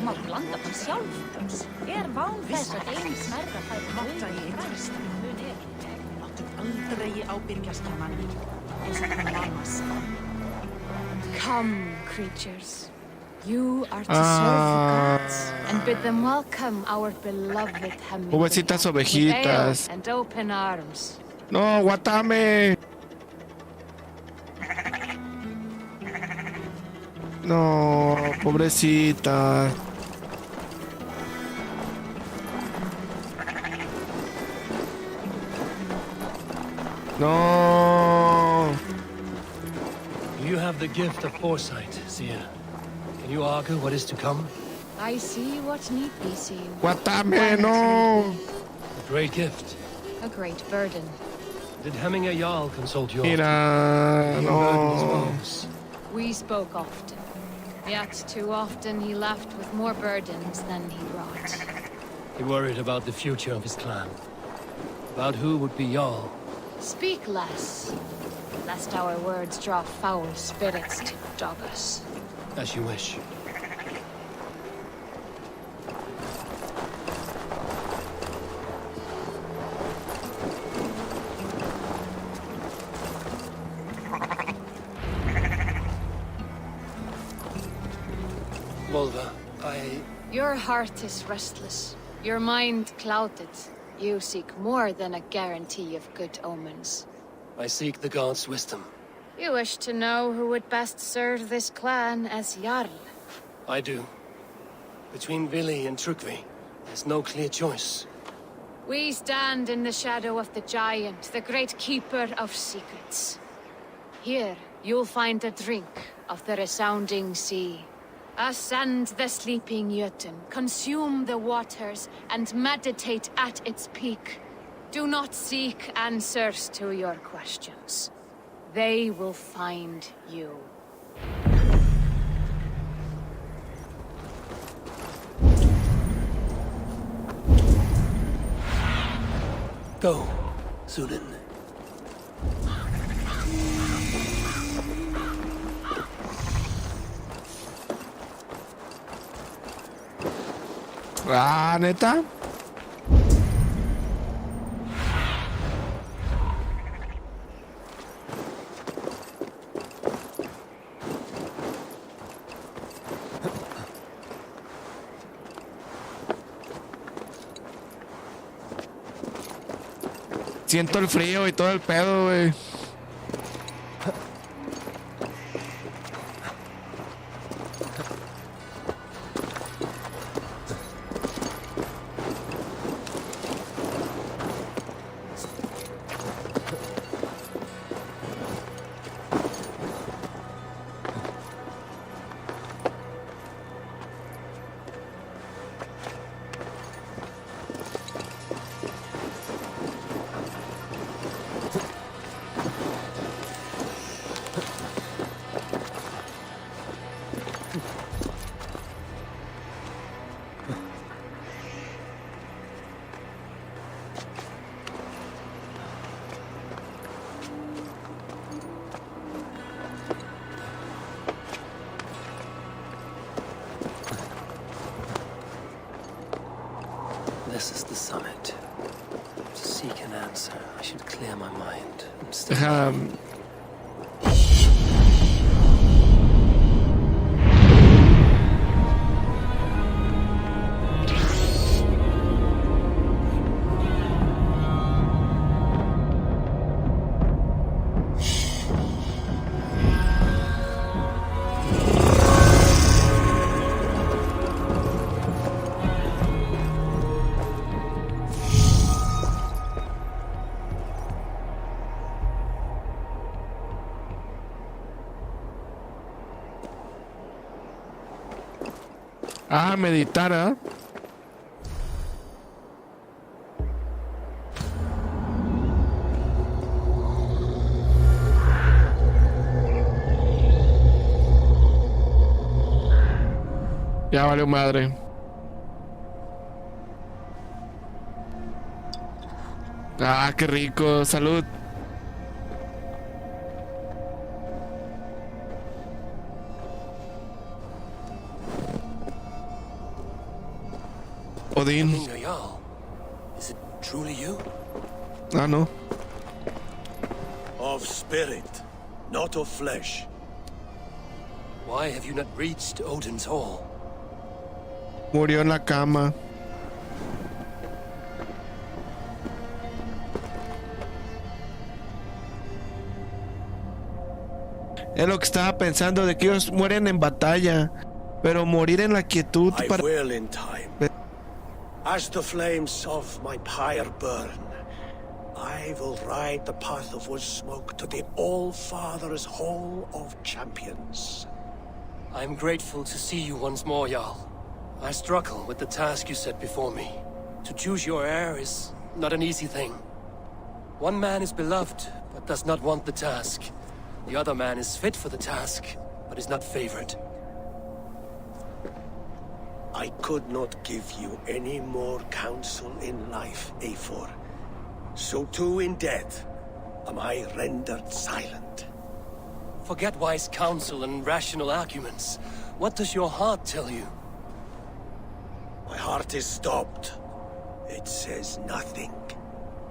má blanda það sjálf. Ván þess að ein smerra færi Mátta í einhverst. Láttu aldrei ábyrgjast hjá manni. Eins og hann mamma sagði. Come, creatures. You are to serve the gods and bid them welcome our beloved Hemingway. Pobrecitas ovejitas. And open arms. No, Watame. No, pobrecita. No. You have the gift of foresight, Seer. Can you argue what is to come? I see what need be seen. Watame, no. A great gift. A great burden. Did Hemingway Jarl consult you? Mira, no. We spoke often. Yet too often he left with more burdens than he brought. He worried about the future of his clan. About who would be Jarl. Speak less, lest our words draw foul spirits to dog us. As you wish. Volva, Your heart is restless, your mind clouded. You seek more than a guarantee of good omens. I seek the gods' wisdom. You wish to know who would best serve this clan as Jarl. I do. Between Vili and Trukvi, there's no clear choice. We stand in the shadow of the giant, the great keeper of secrets. Here, you'll find a drink of the resounding sea. Ascend the sleeping Jötun, consume the waters, and meditate at its peak. Do not seek answers to your questions. They will find you. Go, Sunan. Ah, ¿neta? Siento el frío y todo el pedo, güey. This is the summit. To seek an answer, I should clear my mind. Ah, meditar, ¿eh? Ya valió madre. Ah, qué rico. Salud. Godin. Is it truly you? Ah, no. Of spirit, not of flesh. Why have you not reached Odin's hall? Murió en la cama. Es lo que estaba pensando, de que ellos mueren en batalla, pero morir en la quietud I para... will in time. As the flames of my pyre burn, I will ride the path of wood smoke to the All-Father's Hall of Champions. I'm grateful to see you once more, Jarl. I struggle with the task you set before me. To choose your heir is not an easy thing. One man is beloved, but does not want the task. The other man is fit for the task, but is not favored. I could not give you any more counsel in life, Eivor. So too in death am I rendered silent. Forget wise counsel and rational arguments. What does your heart tell you? My heart is stopped. It says nothing.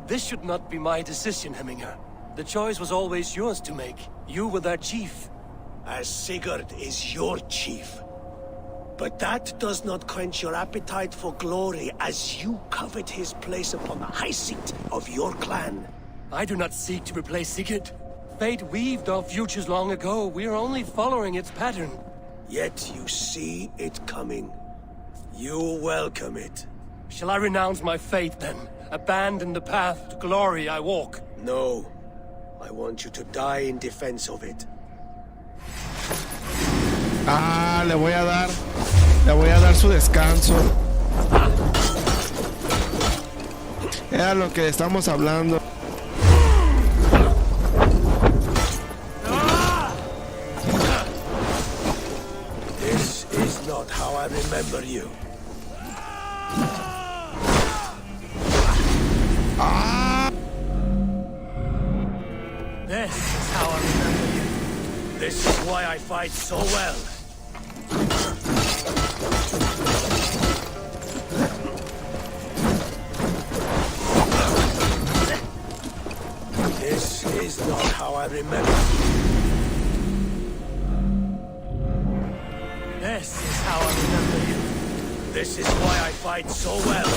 This should not be my decision, Hemminger. The choice was always yours to make. You were their chief. As Sigurd is your chief. But that does not quench your appetite for glory as you covet his place upon the high seat of your clan. I do not seek to replace Sigurd. Fate weaved our futures long ago. We are only following its pattern. Yet you see it coming. You welcome it. Shall I renounce my faith then? Abandon the path to glory I walk? No. I want you to die in defense of it. Ah, le voy a dar su descanso. Era lo que estamos hablando. This is not how I remember you. This is how I remember you. This is why I fight so well. This is not how I remember you. This is how I remember you. This is why I fight so well.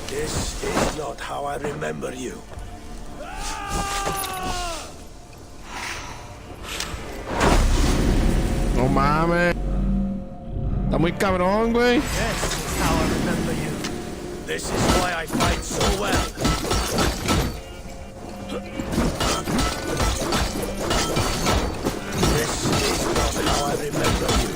This is not how I remember you. No mames. Está muy cabrón, güey. This is how I remember you. This is why I fight so well. This is not how I remember you.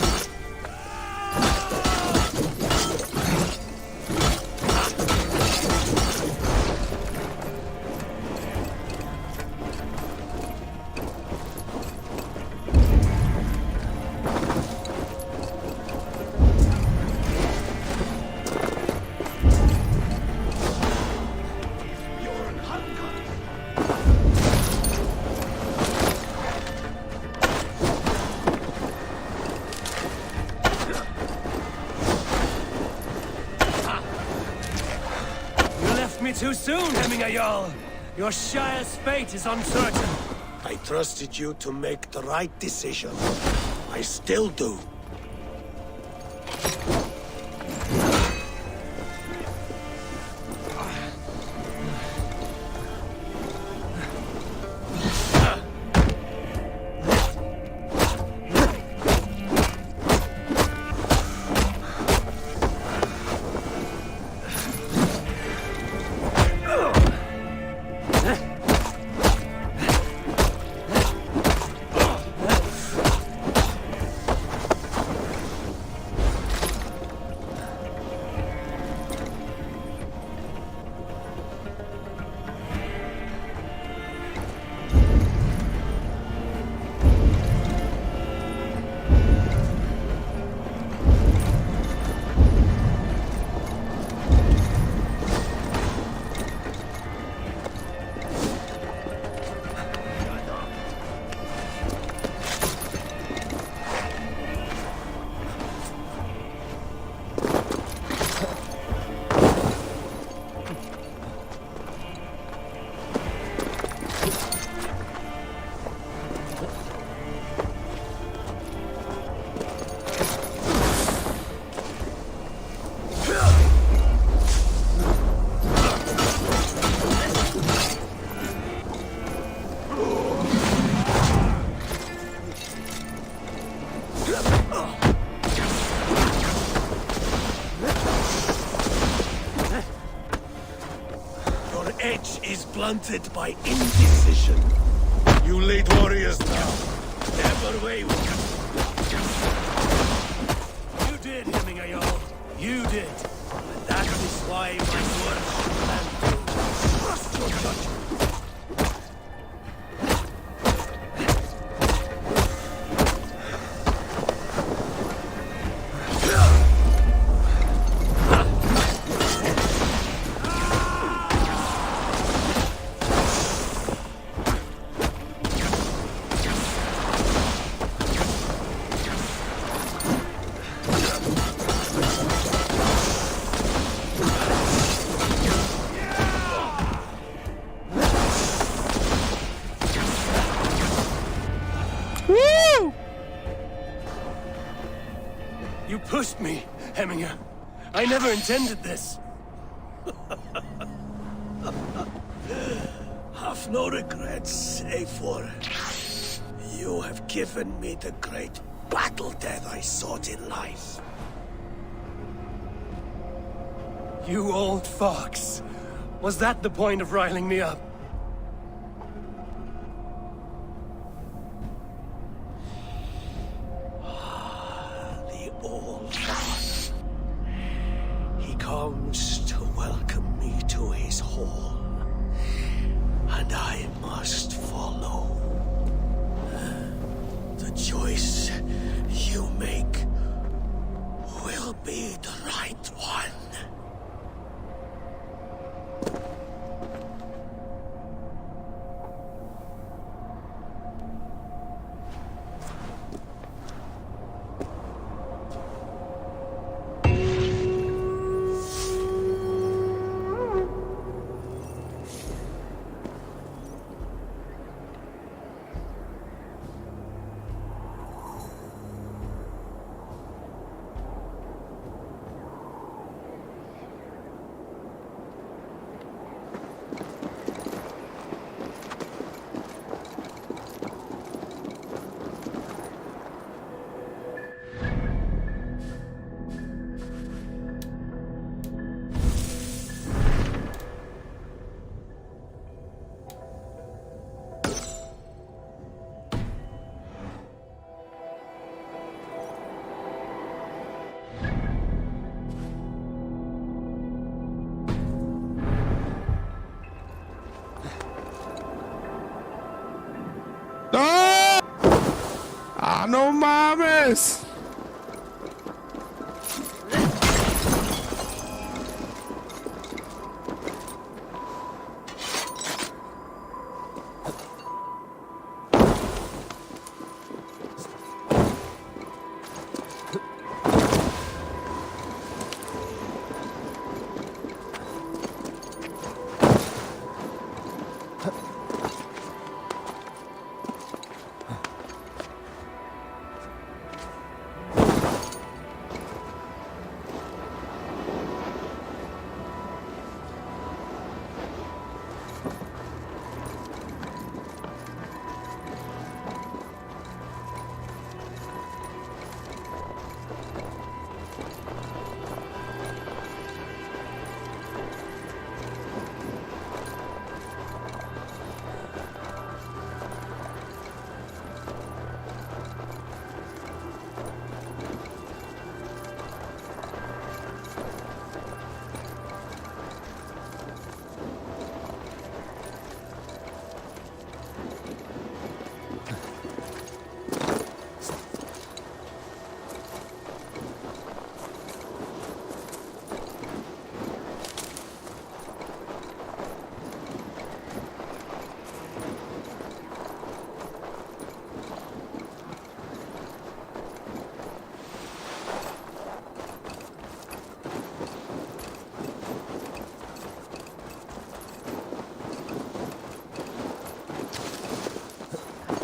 Too soon, Hemminger Jarl. Your Shire's fate is uncertain. I trusted you to make the right decision. I still do. blunted by indecision. You late warriors now, never waver. You did, Hemingayal. You did. And that is why my words stand to trust your judgment. You pushed me, Heminger. I never intended this. Have no regrets, save for you have given me the great battle death I sought in life. You old fox. Was that the point of riling me up? He comes to welcome me to his hall, and I must follow. The choice you make will be the right one. ¡Ah, no mames!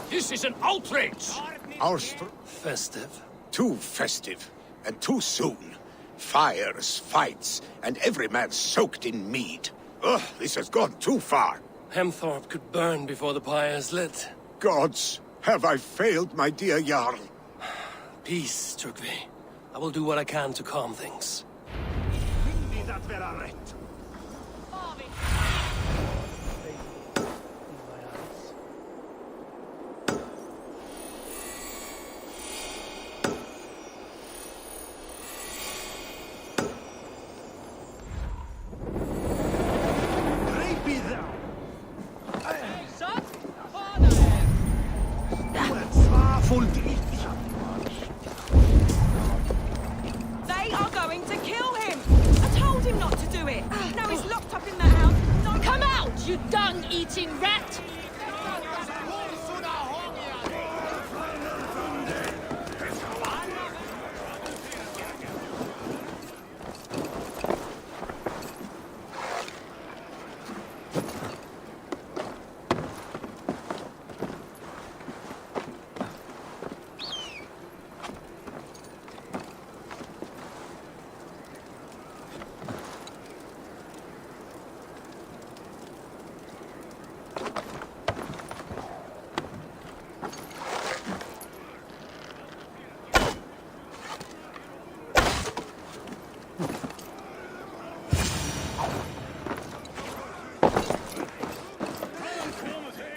This is an outrage! Festive? Too festive, and too soon. Fires, fights, and every man soaked in mead. Ugh, this has gone too far. Hemthorpe could burn before the pyre is lit. Gods, have I failed, my dear Jarl? Peace, Turkvi. I will do what I can to calm things. They are going to kill him! I told him not to do it! Now he's locked up in that house. Come out, you dung-eating rat!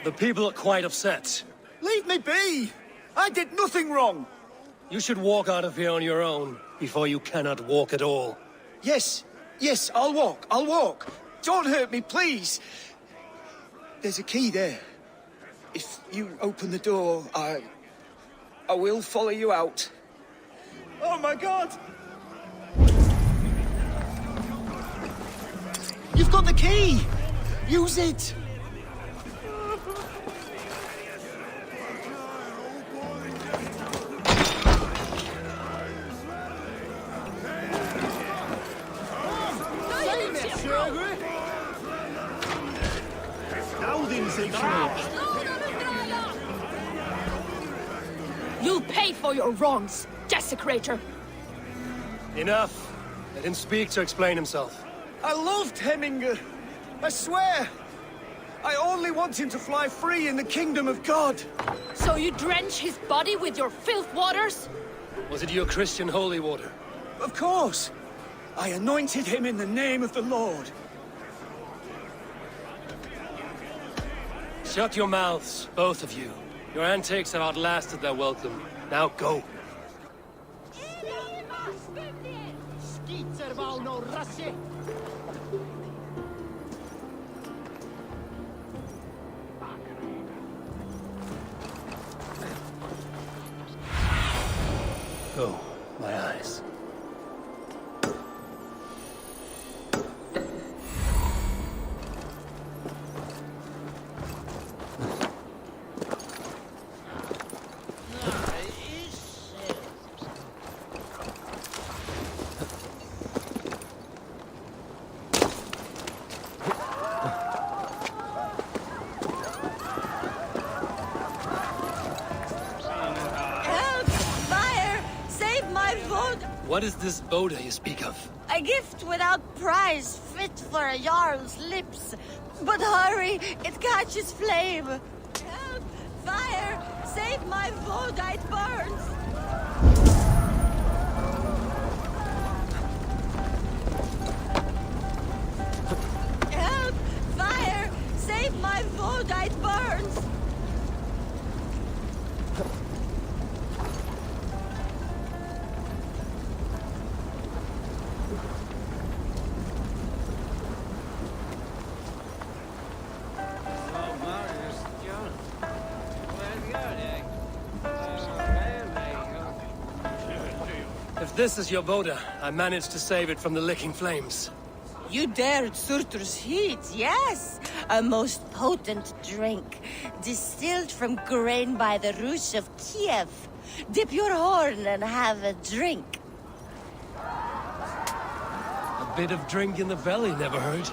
The people are quite upset. Leave me be! I did nothing wrong! You should walk out of here on your own, before you cannot walk at all. Yes, I'll walk. Don't hurt me, please. There's a key there. If you open the door, I will follow you out. Oh my God! You've got the key! Use it! You'll pay for your wrongs, desecrator! Enough. Let him speak to explain himself. I loved Hemminger. I swear. I only want him to fly free in the kingdom of God. So you drench his body with your filth waters? Was it your Christian holy water? Of course. I anointed him in the name of the Lord. Shut your mouths, both of you. Your antics have outlasted their welcome. Now go. Go, my eyes. What is this Boda you speak of? A gift without price, fit for a Jarl's lips. But hurry, it catches flame. Help! Fire! Save my Voda, it burns! Help! Fire! Save my Voda, it burns! If this is your Boda, I managed to save it from the licking flames. You dared Surtur's heat, yes! A most potent drink, distilled from grain by the Rus of Kiev. Dip your horn and have a drink. A bit of drink in the belly never hurt.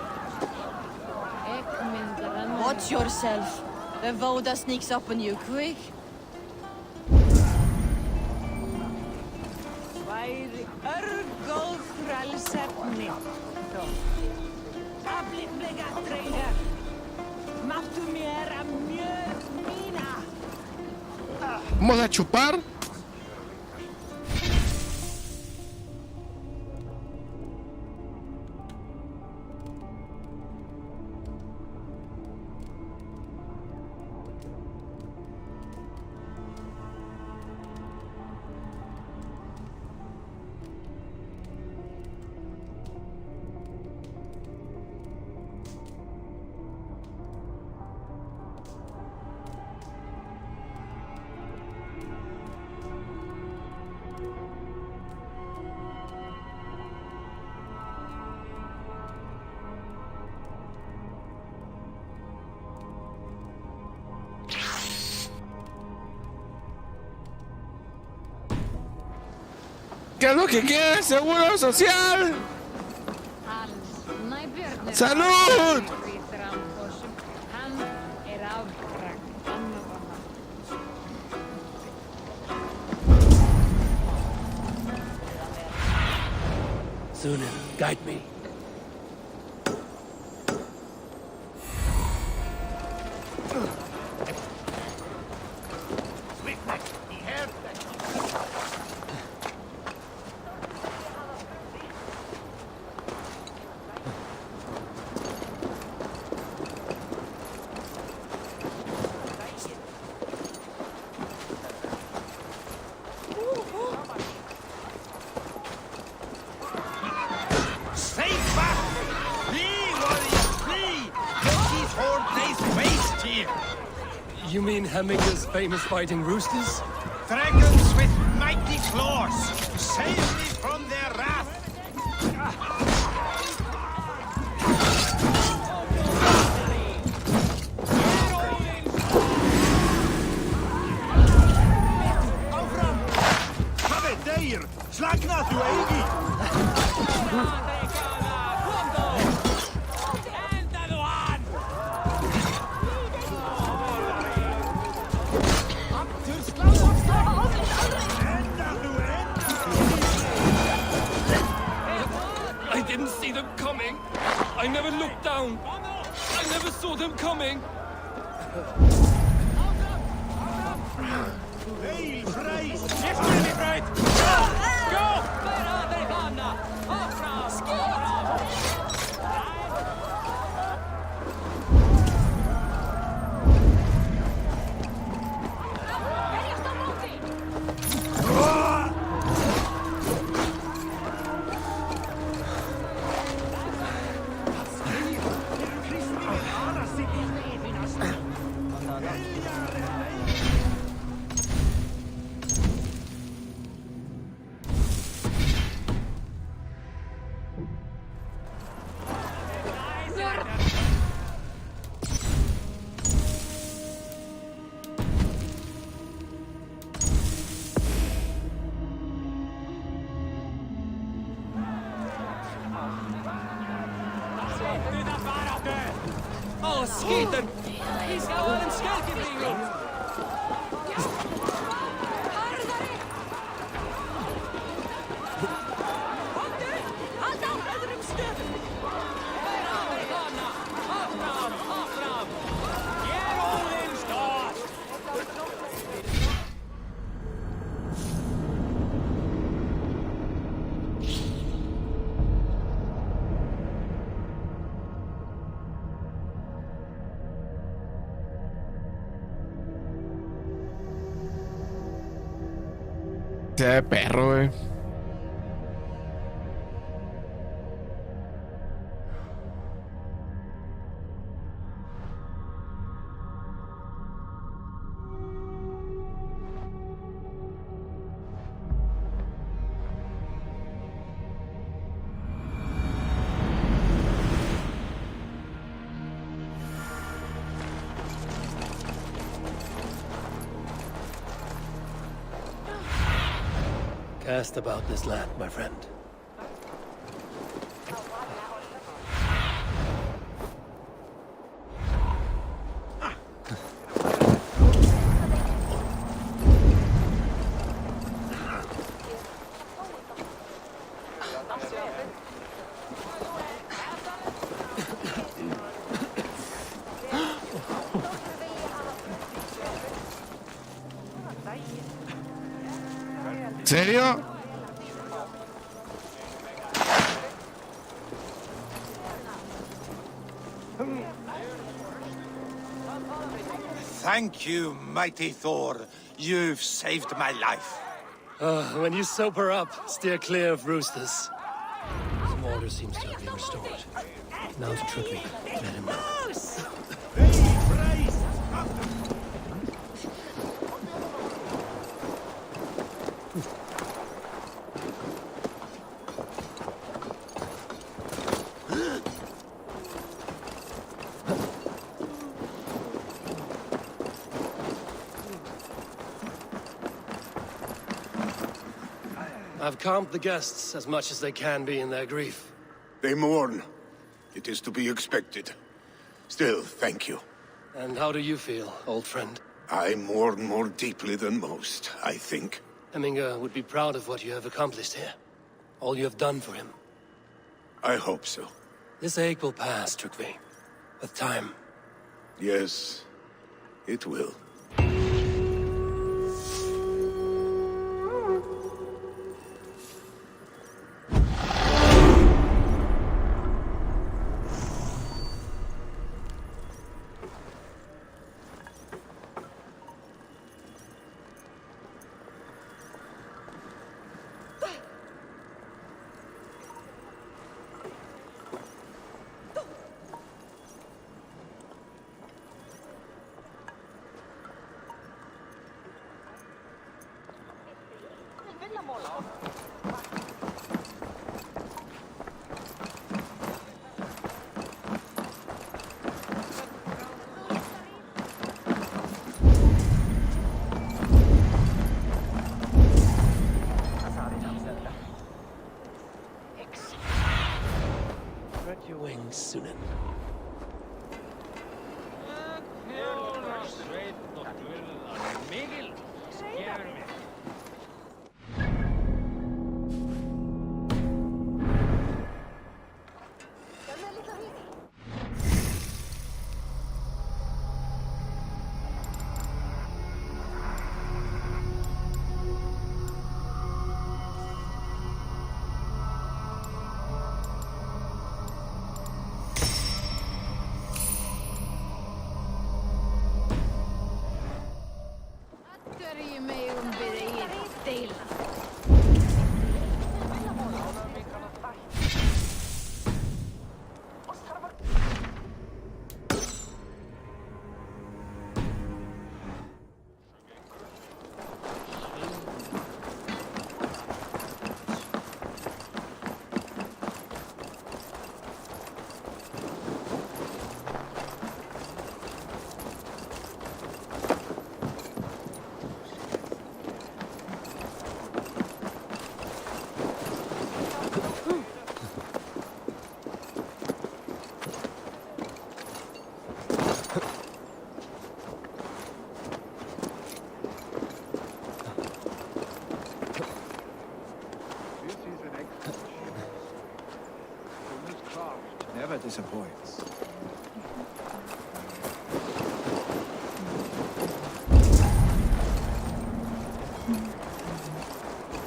Watch yourself. The Voda sneaks up on you quick. Vamos a chupar. ¿Qué es lo que quieres? ¿Seguro social? ¡Salud! Sunan, guide me. You mean Hemminger's famous fighting roosters? Dragons with mighty claws! Save me from their wrath! Have it there! Slagna du eigi! I didn't see them coming. I never looked down. I never saw them coming. Veil freis! Jetzt bin ich bereit! Go! Oh, schieten! He's going and skelken Sea de perro, güey. Cast about this land, my friend. ¿En serio? Thank you, mighty Thor. You've saved my life. When you sober up, steer clear of roosters. Some order seems to have been restored. Now to Trudley. Let him know. I've calmed the guests as much as they can be in their grief. They mourn. It is to be expected. Still, thank you. And how do you feel, old friend? I mourn more deeply than most, I think. Hemminger would be proud of what you have accomplished here. All you have done for him. I hope so. This ache will pass, Trygve. With time. Yes, it will. Spread your wings, Sunan. Never disappoints.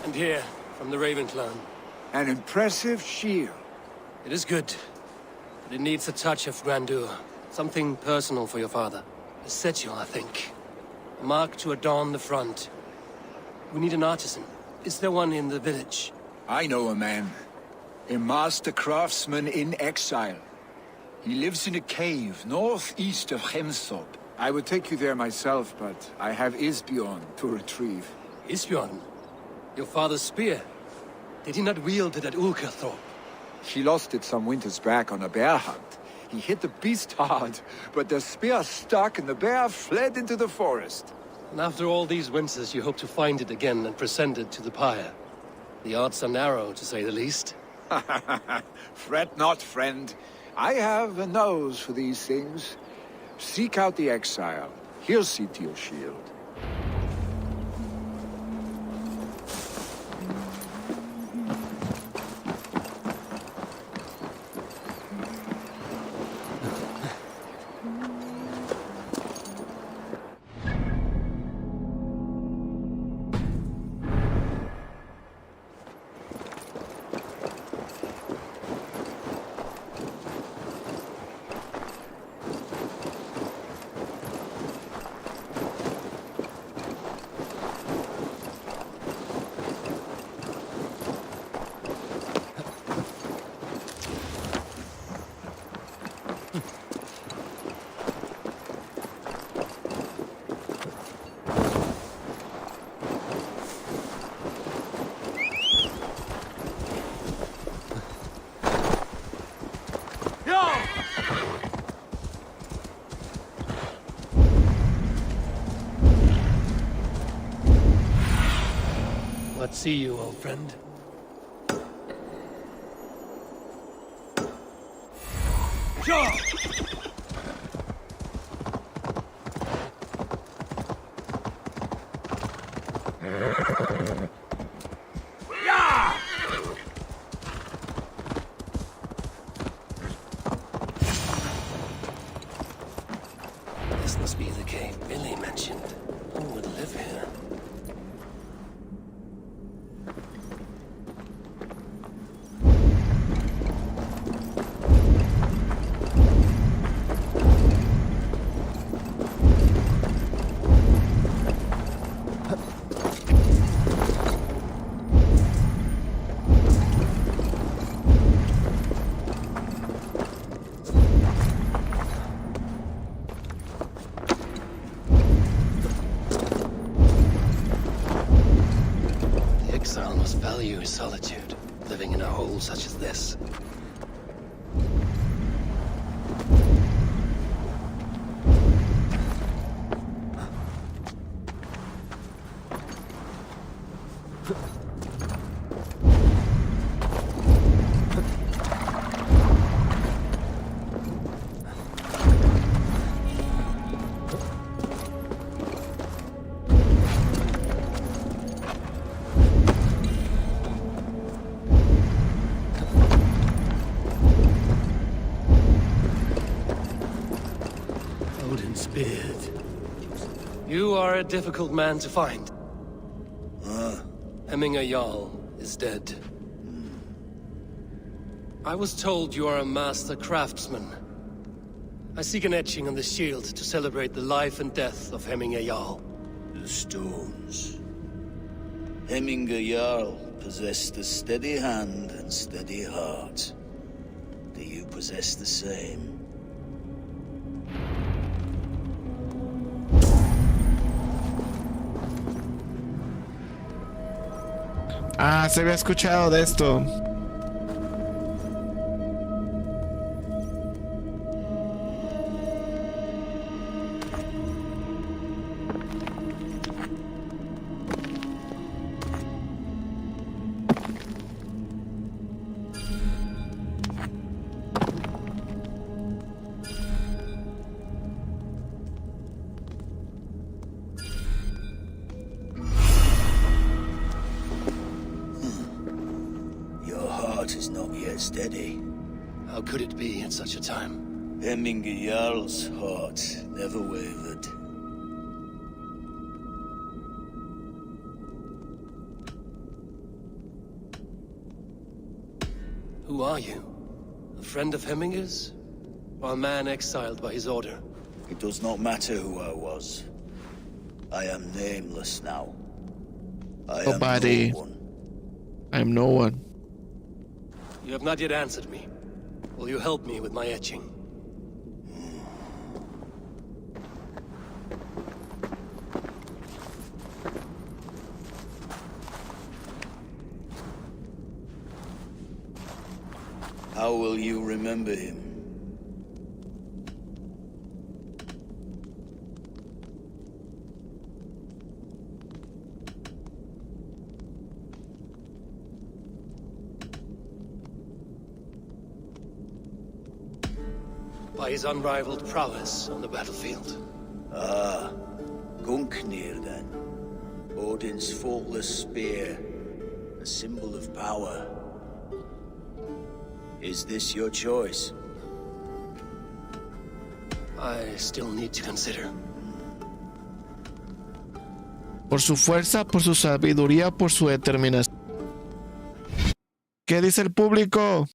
And here, from the Raven clan. An impressive shield. It is good, but it needs a touch of grandeur. Something personal for your father. A sigil, I think. A mark to adorn the front. We need an artisan. Is there one in the village? I know a man. A master craftsman in exile. He lives in a cave northeast of Hemthorpe. I would take you there myself, but I have Isbjorn to retrieve. Isbjorn? Your father's spear? Did he not wield it at Ulkerthorpe? He lost it some winters back on a bear hunt. He hit the beast hard, but the spear stuck and the bear fled into the forest. And after all these winters, you hope to find it again and present it to the pyre. The odds are narrow, to say the least. Fret not, friend. I have a nose for these things. Seek out the exile. He'll see to your shield. but see you, old friend. Sure. This must be the cave Billy mentioned. Who would live here? The exile must value his solitude, living in a hole such as this. Godin's beard. You are a difficult man to find. Hemminger Jarl is dead. I was told you are a master craftsman. I seek an etching on the shield to celebrate the life and death of Hemminger Jarl. The stones. Hemminger Jarl possessed a steady hand and steady heart. Do you possess the same? Ah, se había escuchado de esto. Is not yet steady. How could it be at such a time? Hemminger Jarl's heart never wavered. Who are you? A friend of Hemminger's? Or a man exiled by his order? It does not matter who I was. I am nameless now. Nobody. No one. I am no one. You have not yet answered me. Will you help me with my etching? How will you remember him? By his unrivaled prowess on the battlefield. Ah, Gungnir then. Odin's faultless spear, a symbol of power. Is this your choice? I still need to consider. Por su fuerza, por su sabiduría, por su determinación. ¿Qué dice el público?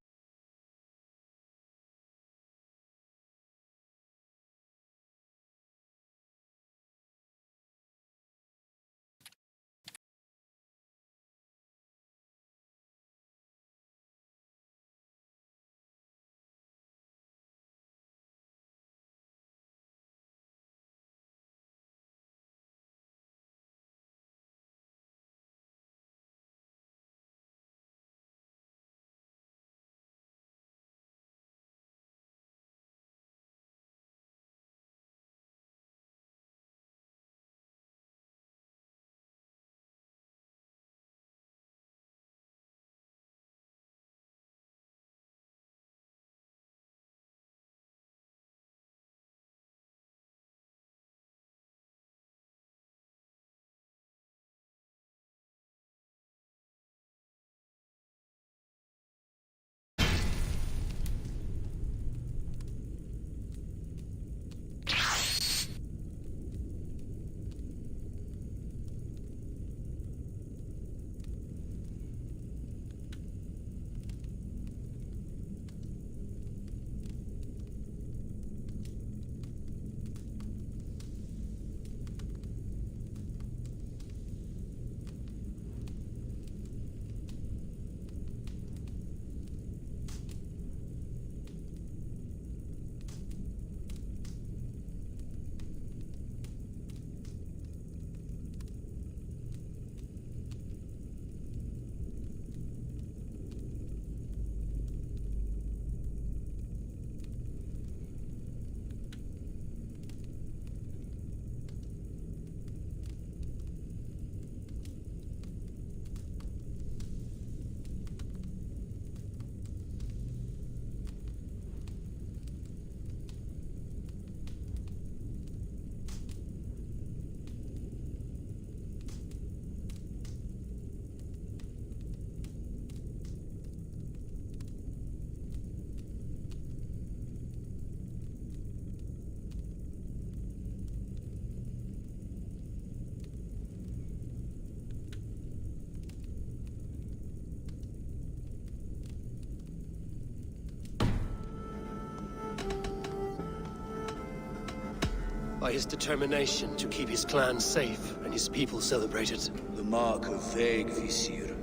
by his determination to keep his clan safe and his people celebrated. The mark of Vague Visir.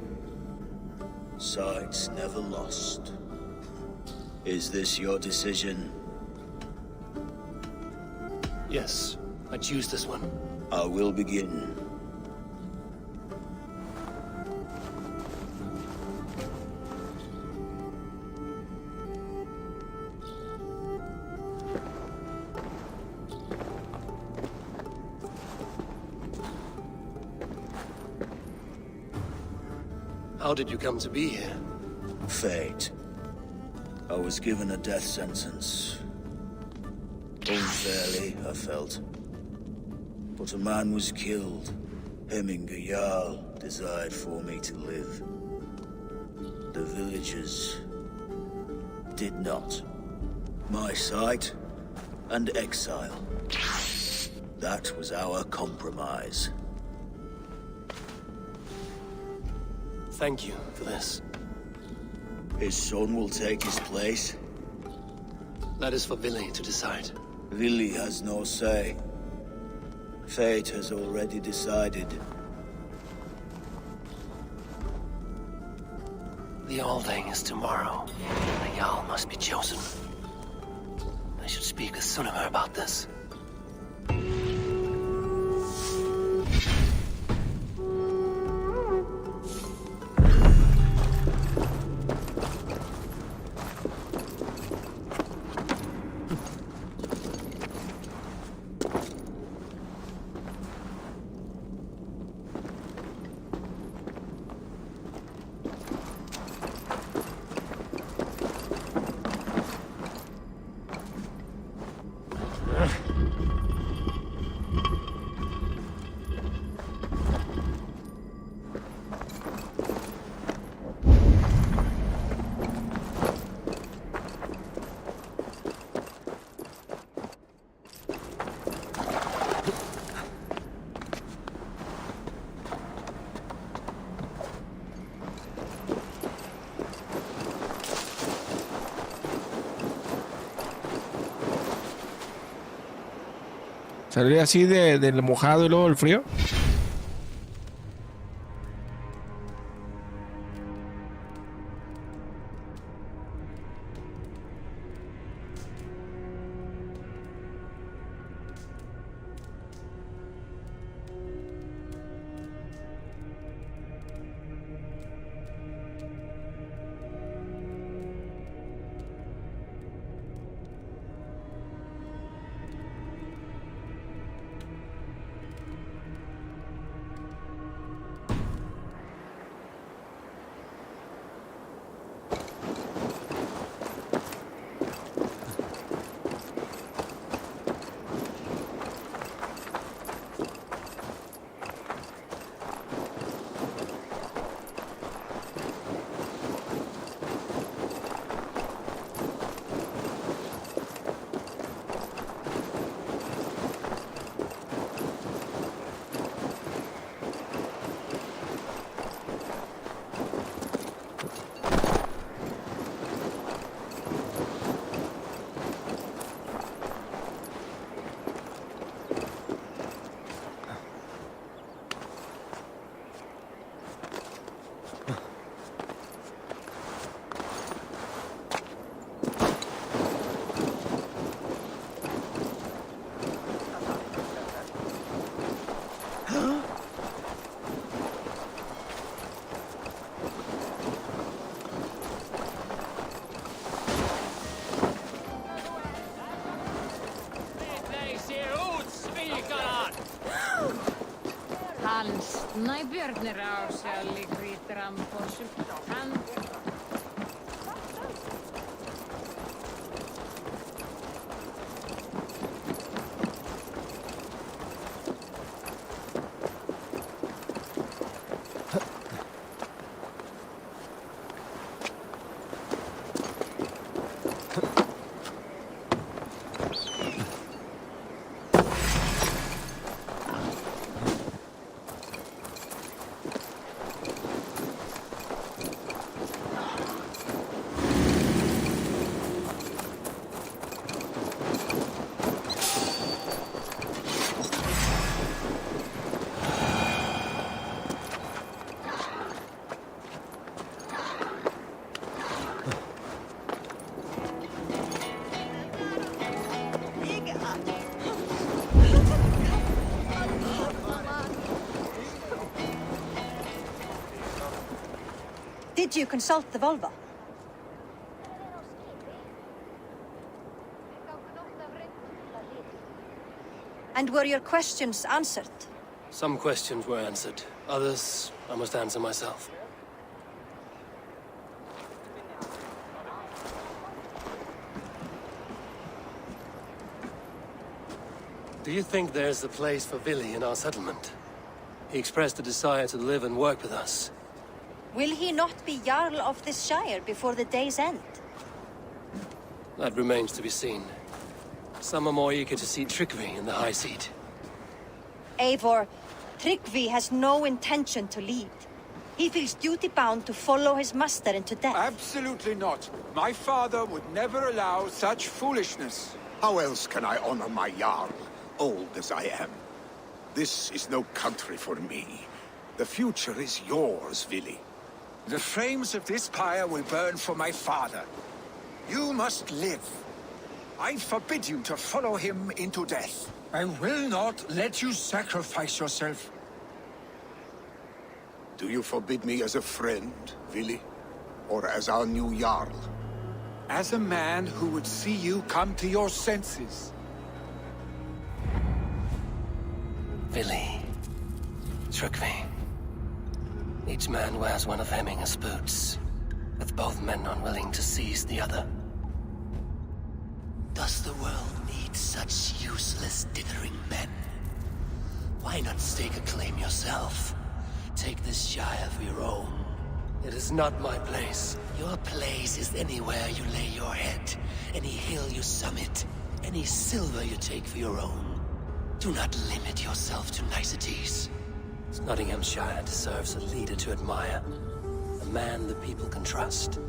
Sights never lost. Is this your decision? Yes, I choose this one. I will begin. How did you come to be here? Fate. I was given a death sentence. Unfairly, I felt. But a man was killed. Hemminger Jarl desired for me to live. The villagers did not. My sight and exile. That was our compromise. Thank you for this. His son will take his place. That is for Vili to decide. Vili has no say. Fate has already decided. The Alding is tomorrow. The Jarl must be chosen. I should speak with Sunnema about this. Salir así del mojado y luego el frío. Hans, najbjörnir á sig ligger på sultan. Did you consult the Volva? And were your questions answered? Some questions were answered. Others, I must answer myself. Do you think there's a place for Vili in our settlement? He expressed a desire to live and work with us. Will he not be Jarl of this shire before the day's end? That remains to be seen. Some are more eager to see Tryggvi in the high seat. Eivor, Tryggvi has no intention to lead. He feels duty-bound to follow his master into death. Absolutely not. My father would never allow such foolishness. How else can I honor my Jarl, old as I am? This is no country for me. The future is yours, Vili. The flames of this pyre will burn for my father. You must live. I forbid you to follow him into death. I will not let you sacrifice yourself. Do you forbid me as a friend, Vili? Or as our new Jarl? As a man who would see you come to your senses. Vili. Tryggvi. Each man wears one of Hemminger's boots, with both men unwilling to seize the other. Does the world need such useless, dithering men? Why not stake a claim yourself? Take this shire for your own. It is not my place. Your place is anywhere you lay your head, any hill you summit, any silver you take for your own. Do not limit yourself to niceties. Nottinghamshire deserves a leader to admire. A man the people can trust.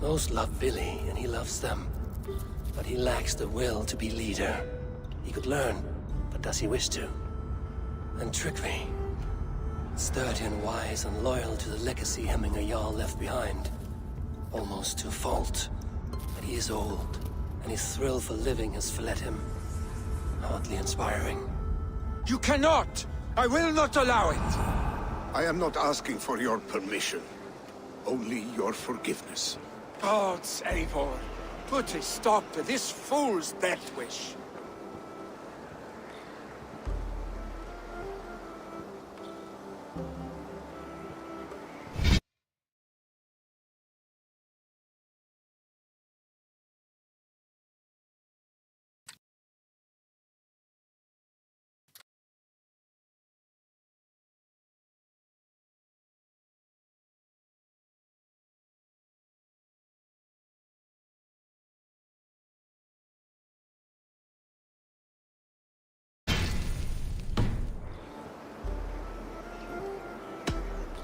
Most love Vili, and he loves them. But he lacks the will to be leader. He could learn, but does he wish to? And Tryggvi, sturdy and wise and loyal to the legacy Hemminger Jarl left behind. Almost to a fault. But he is old, and his thrill for living has fled him. Hardly inspiring. You cannot! I will not allow it! I am not asking for your permission. Only your forgiveness. Gods, Eivor, put a stop to this fool's death wish.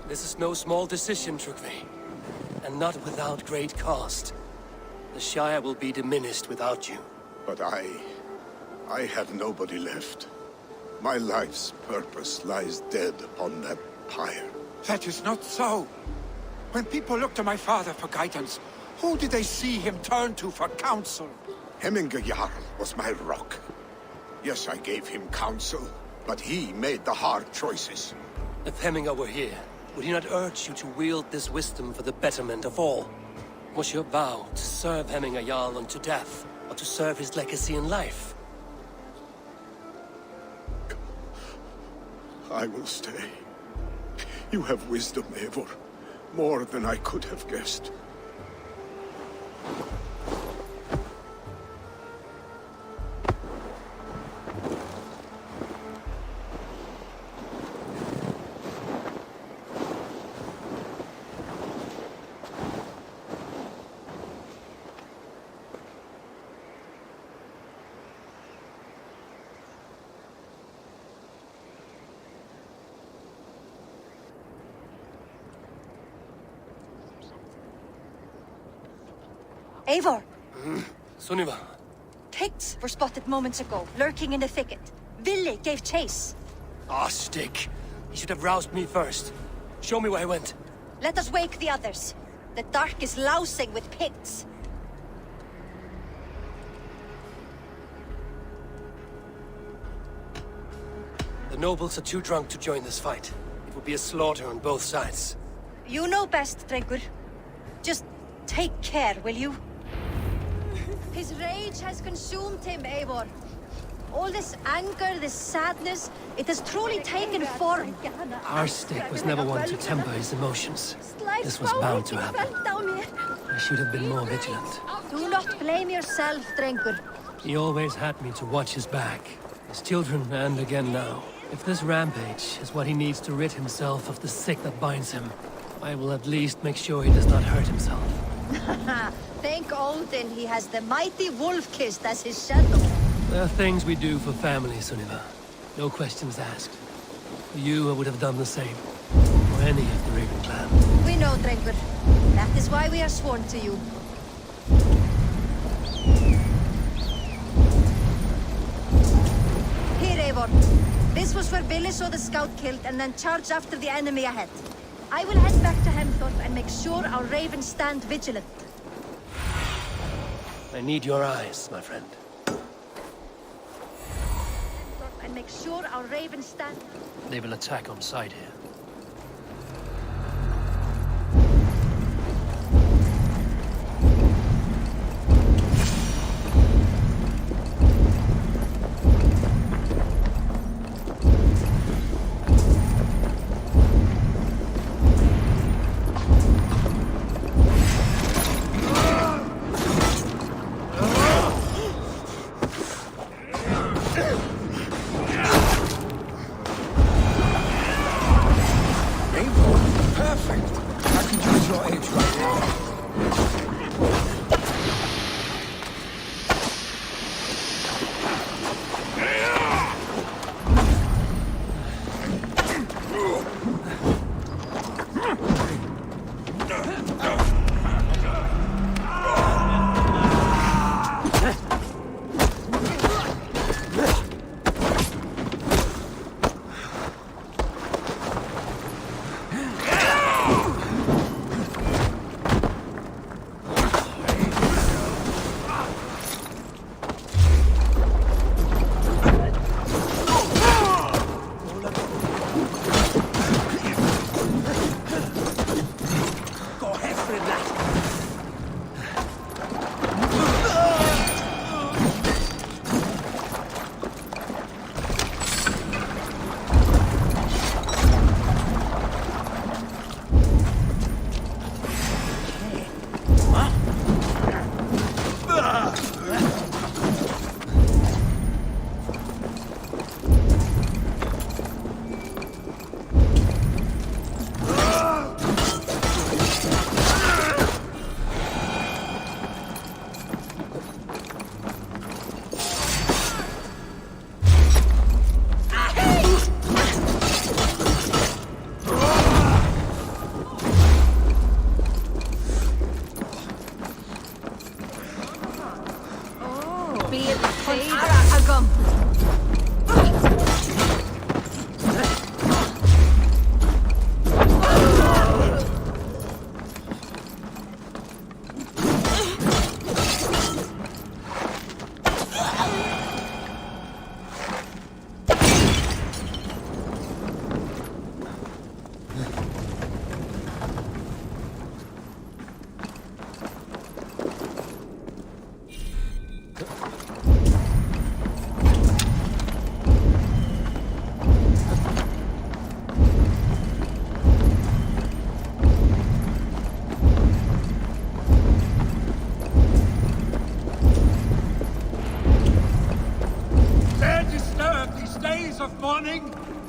This is no small decision, Tryggvi. And not without great cost. The Shire will be diminished without you. But I have nobody left. My life's purpose lies dead upon that pyre. That is not so. When people look to my father for guidance, who did they see him turn to for counsel? Hemminger Jarl was my rock. Yes, I gave him counsel, but he made the hard choices. If Hemminger were here, would he not urge you to wield this wisdom for the betterment of all? Was your vow to serve Hemminger Jarl unto death, or to serve his legacy in life? I will stay. You have wisdom, Eivor. More than I could have guessed. Eivor! Sunniva! Picts were spotted moments ago, lurking in the thicket. Vili gave chase. Ah, stick! He should have roused me first. Show me where he went. Let us wake the others. The dark is lousing with Picts. The nobles are too drunk to join this fight. It will be a slaughter on both sides. You know best, Drengur. Just take care, will you? His rage has consumed him, Eivor. All this anger, this sadness, it has truly taken form. Our stick was never one to temper his emotions. This was bound to happen. I should have been more vigilant. Do not blame yourself, Drengur. He always had me to watch his back. His children, and again now. If this rampage is what he needs to rid himself of the sick that binds him, I will at least make sure he does not hurt himself. Thank Odin he has the mighty Wolf-Kissed as his shadow. There are things we do for family, Sunniva. No questions asked. For you, I would have done the same. For any of the Raven clan. We know, Drengur. That is why we are sworn to you. Here, Eivor. This was where Billy saw the scout killed and then charged after the enemy ahead. I will head back to Hemthorpe and make sure our ravens stand vigilant. I need your eyes, my friend. And make sure our ravens stand... They will attack on sight here.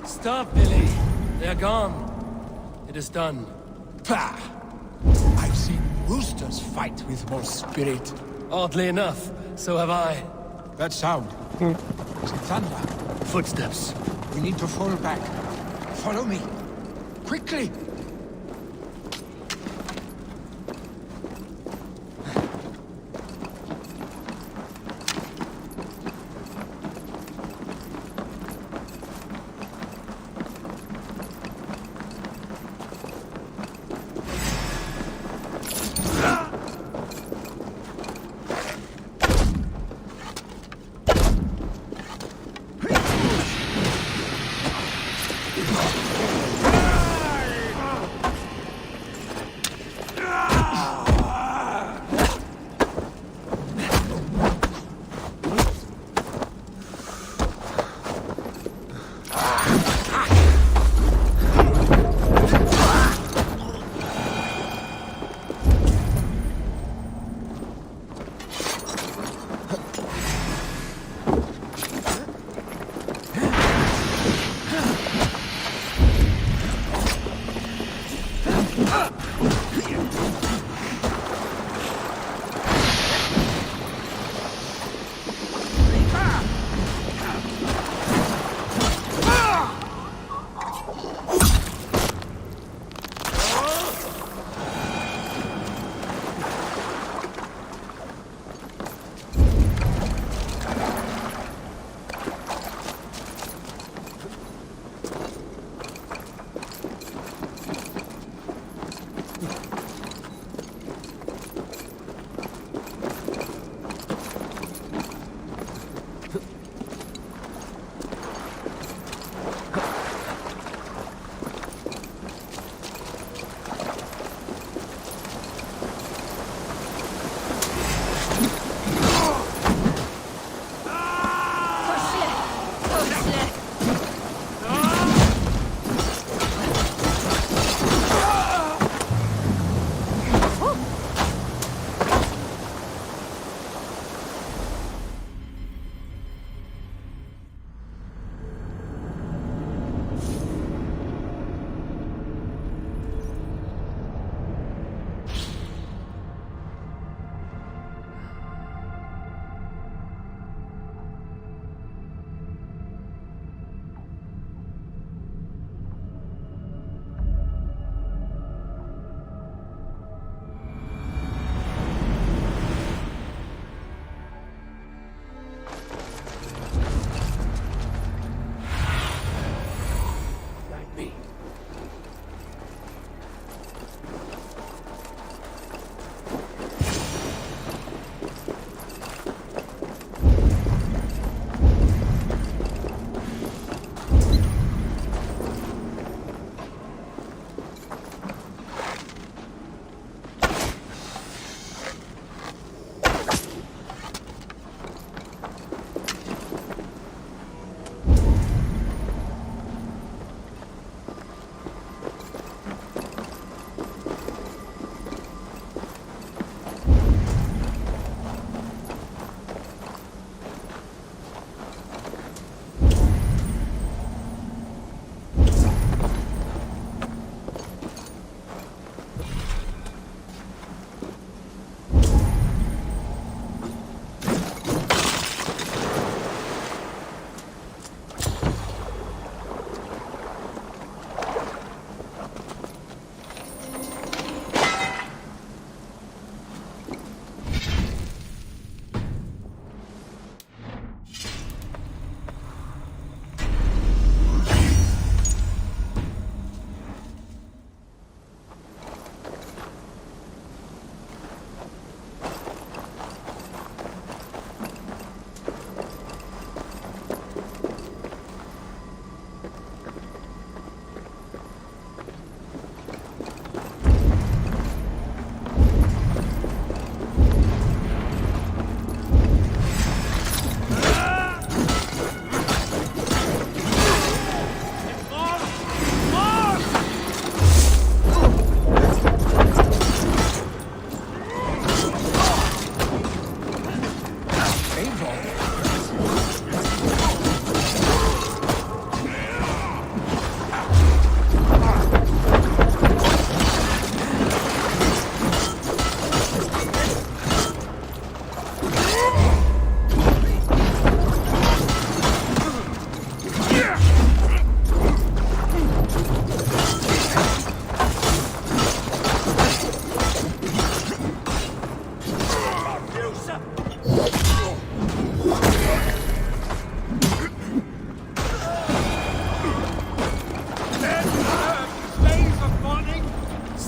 Stop, Billy. They're gone. It is done. Pah! I've seen roosters fight with more spirit. Oddly enough, so have I. That sound. Is it thunder? Footsteps. We need to fall back. Follow me. Quickly!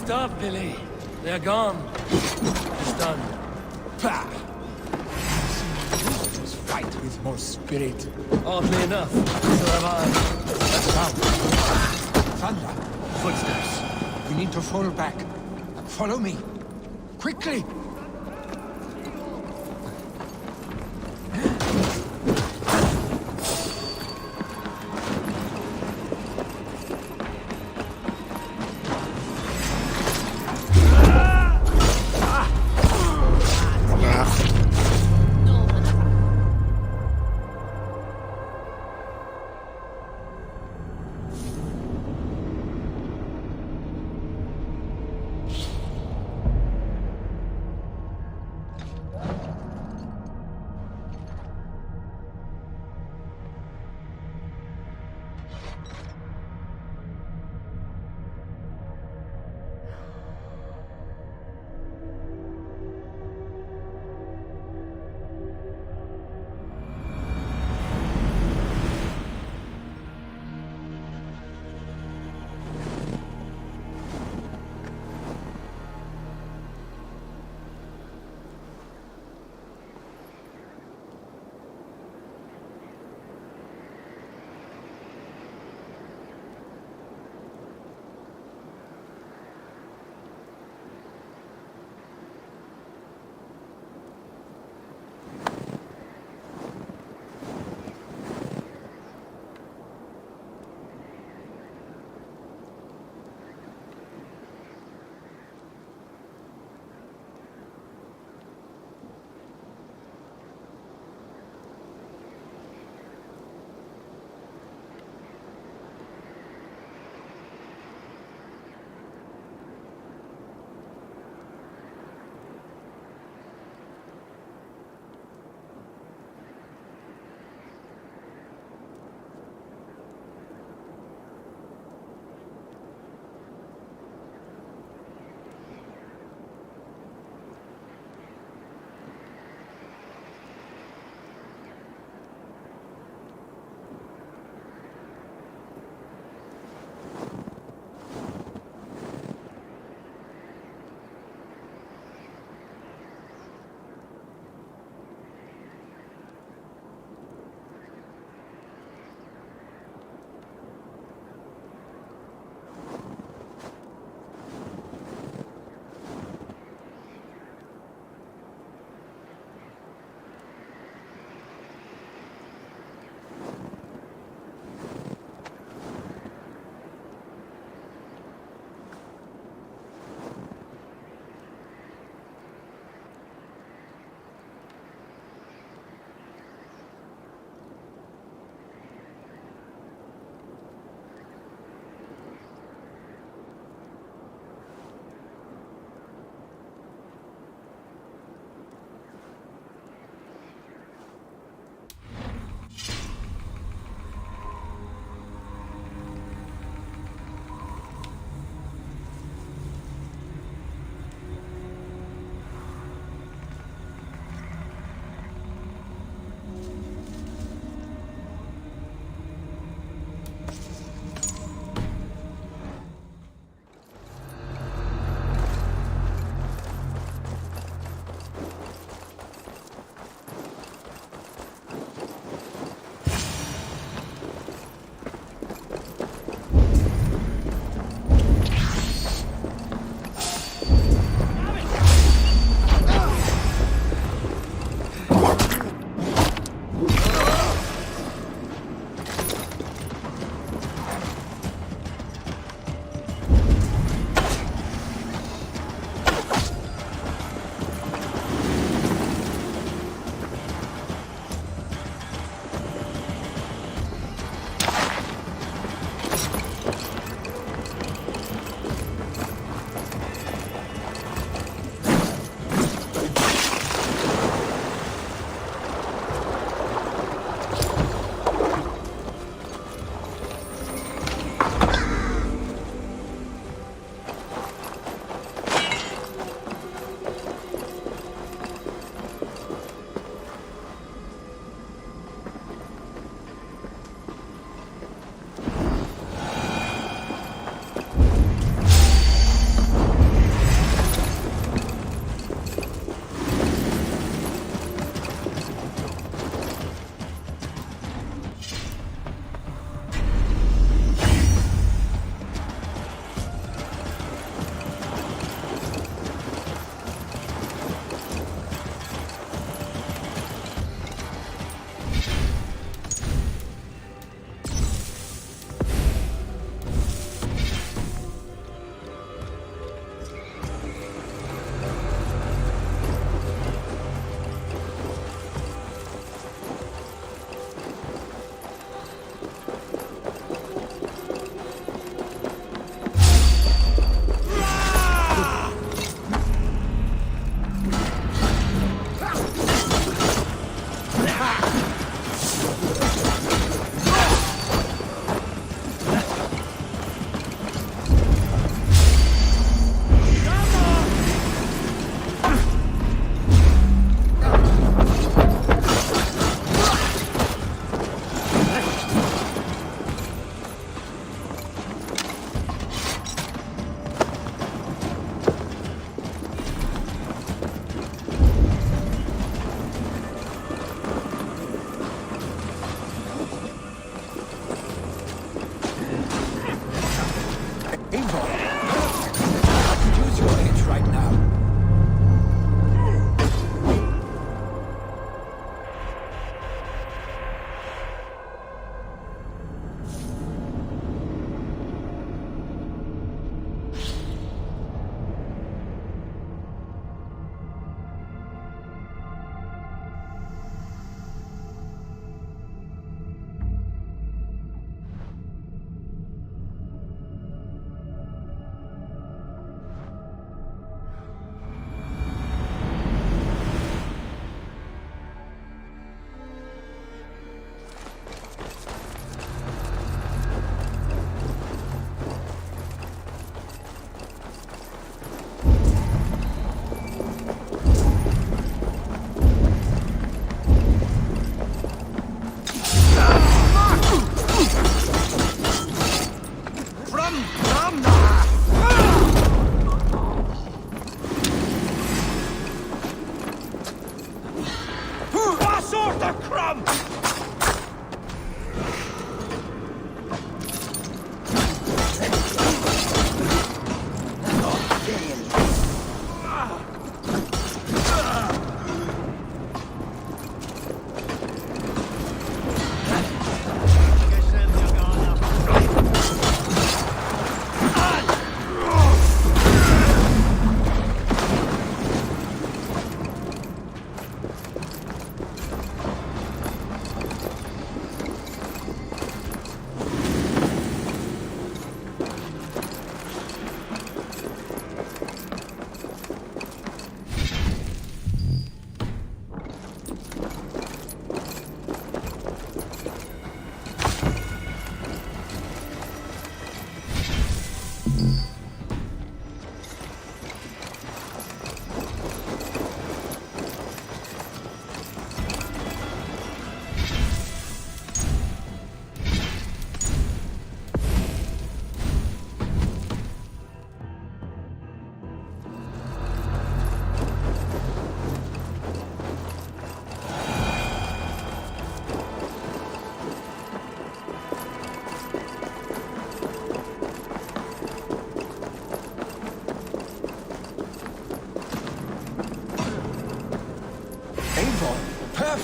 Stop, Billy. They're gone. It's done. Pah! Just fight with more spirit. Oddly enough, so have I. Let's go. Thunder. Footsteps. We need to fall back. Follow me. Quickly!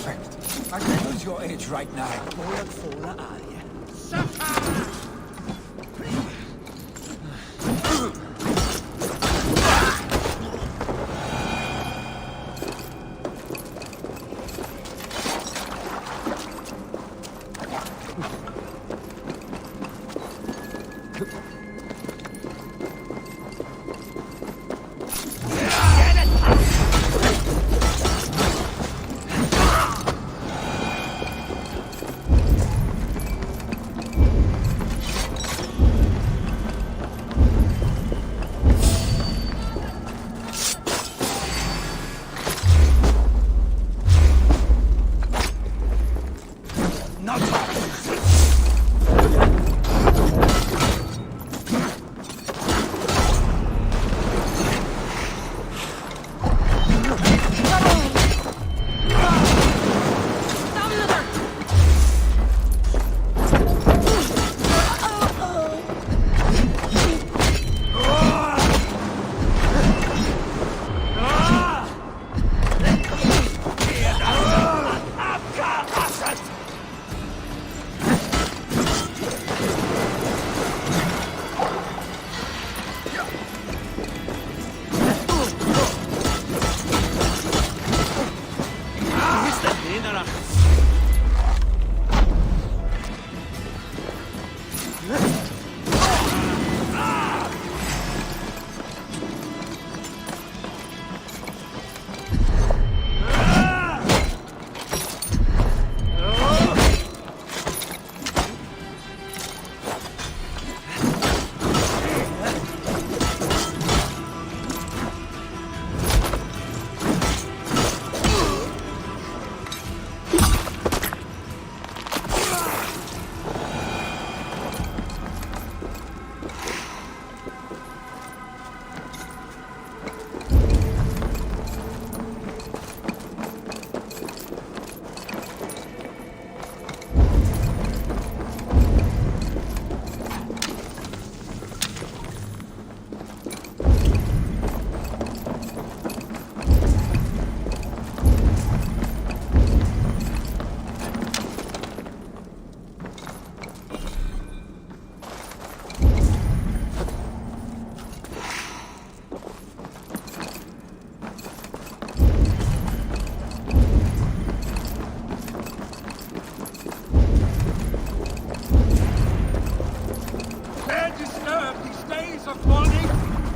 Perfect. I can use your age right now.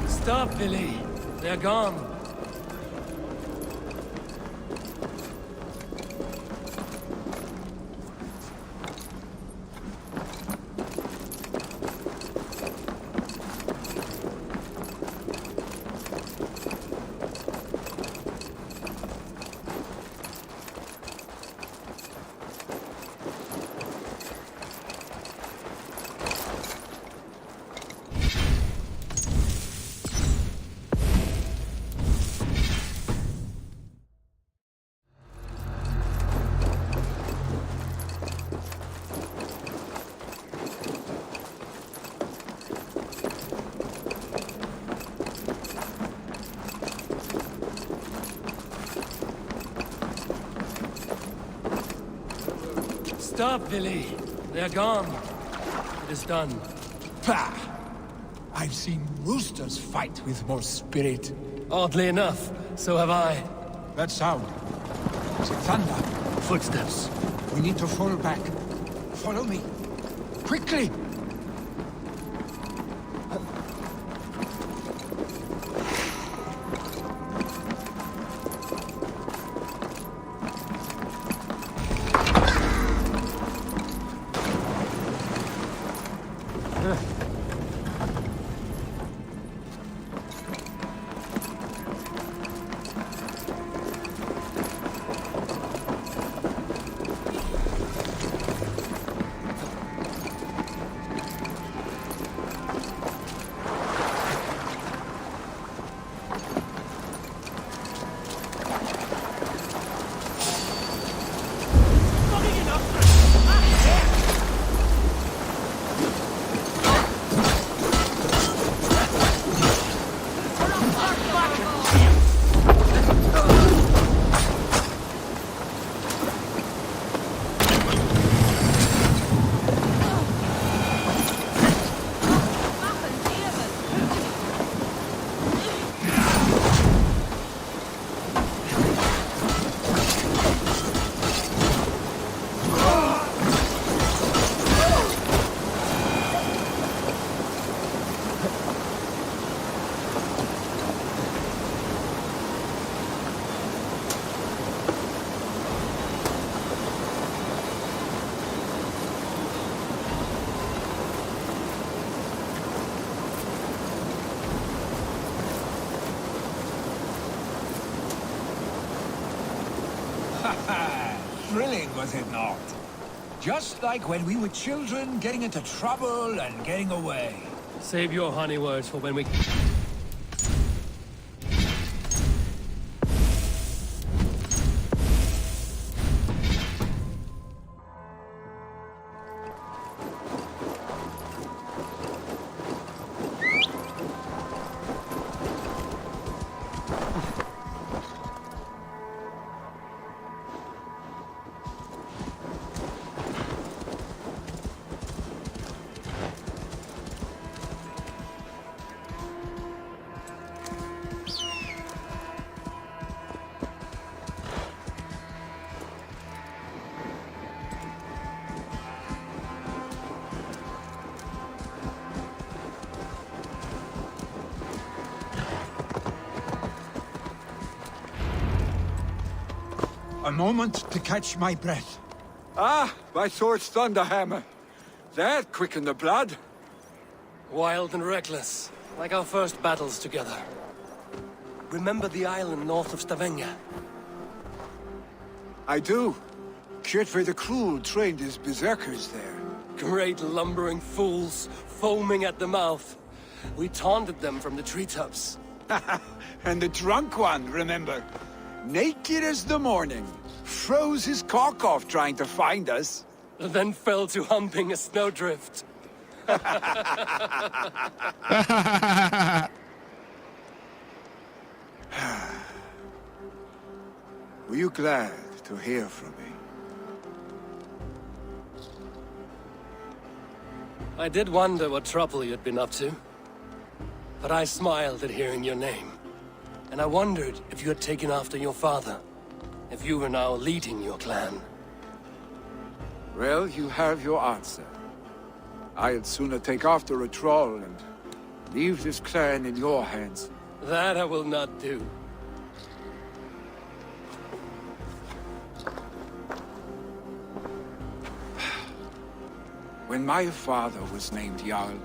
Stop, Billy. They're gone. Stop, Billy. They're gone. It is done. Pah! I've seen roosters fight with more spirit. Oddly enough, so have I. That sound. Is it thunder? Footsteps. We need to fall back. Follow me. Quickly! Thrilling, was it not? Just like when we were children, getting into trouble and getting away. Save your honey words for when we... A moment to catch my breath. Ah, my sword's thunderhammer. That quickened the blood. Wild and reckless, like our first battles together. Remember the island north of Stavanger? I do. Kjotve the Cruel trained his berserkers there. Great lumbering fools, foaming at the mouth. We taunted them from the treetops. And the drunk one, remember? Naked as the morning. Froze his cock off trying to find us. Then fell to humping a snowdrift. Were you glad to hear from me? I did wonder what trouble you'd been up to. But I smiled at hearing your name. And I wondered if you had taken after your father. If you were now leading your clan. Well, you have your answer. I'd sooner take after a troll and leave this clan in your hands. That I will not do. When my father was named Jarl,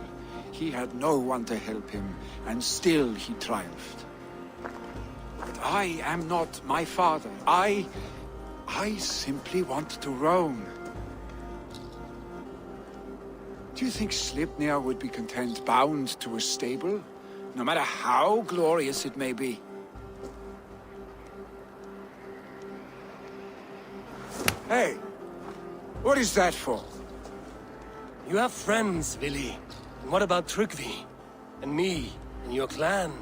he had no one to help him, and still he triumphed. But I am not my father. I simply want to roam. Do you think Sleipnir would be content bound to a stable, no matter how glorious it may be? Hey, what is that for? You have friends, Vili. And what about Tryggvi? And me, and your clan?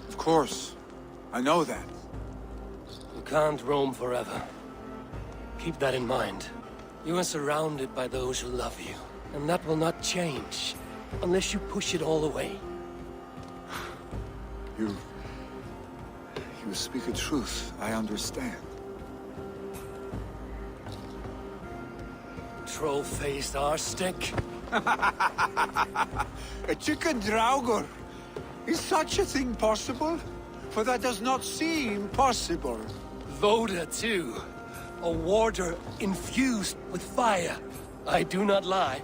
Of course. I know that. You can't roam forever. Keep that in mind. You are surrounded by those who love you. And that will not change, unless you push it all away. You speak a truth, I understand. Troll-faced arstick. A chicken draugur. Is such a thing possible? For that does not seem possible. Voda, too. A warder infused with fire. I do not lie.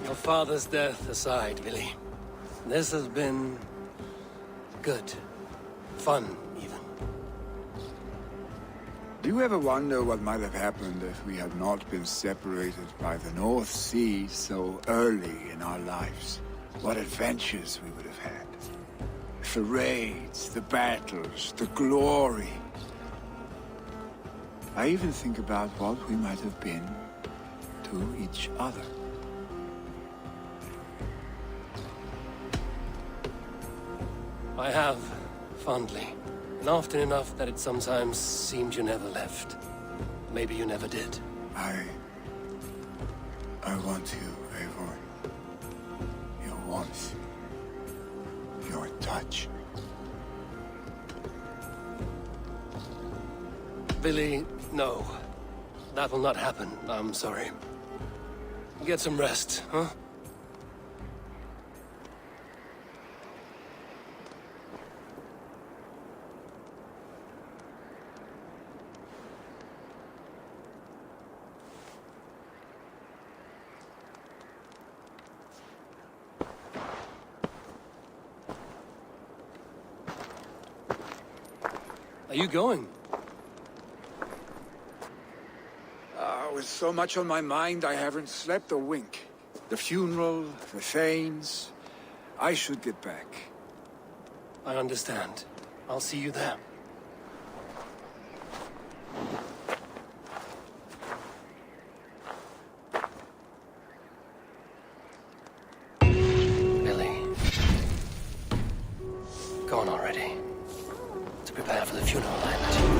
Your father's death aside, Vili. This has been... good. Fun, even. Do you ever wonder what might have happened if we had not been separated by the North Sea so early in our lives? What adventures we would have had. The raids, the battles, the glory. I even think about what we might have been to each other. I have, fondly. And often enough that it sometimes seemed you never left. Maybe you never did. I want you, Eivor. Your warmth. Your touch. Billy, no. That will not happen. I'm sorry. Get some rest, huh? Are you going? With so much on my mind, I haven't slept a wink. The funeral, the Thanes. I should get back. I understand. I'll see you there. Billy. Gone already. To prepare for the funeral, I imagine.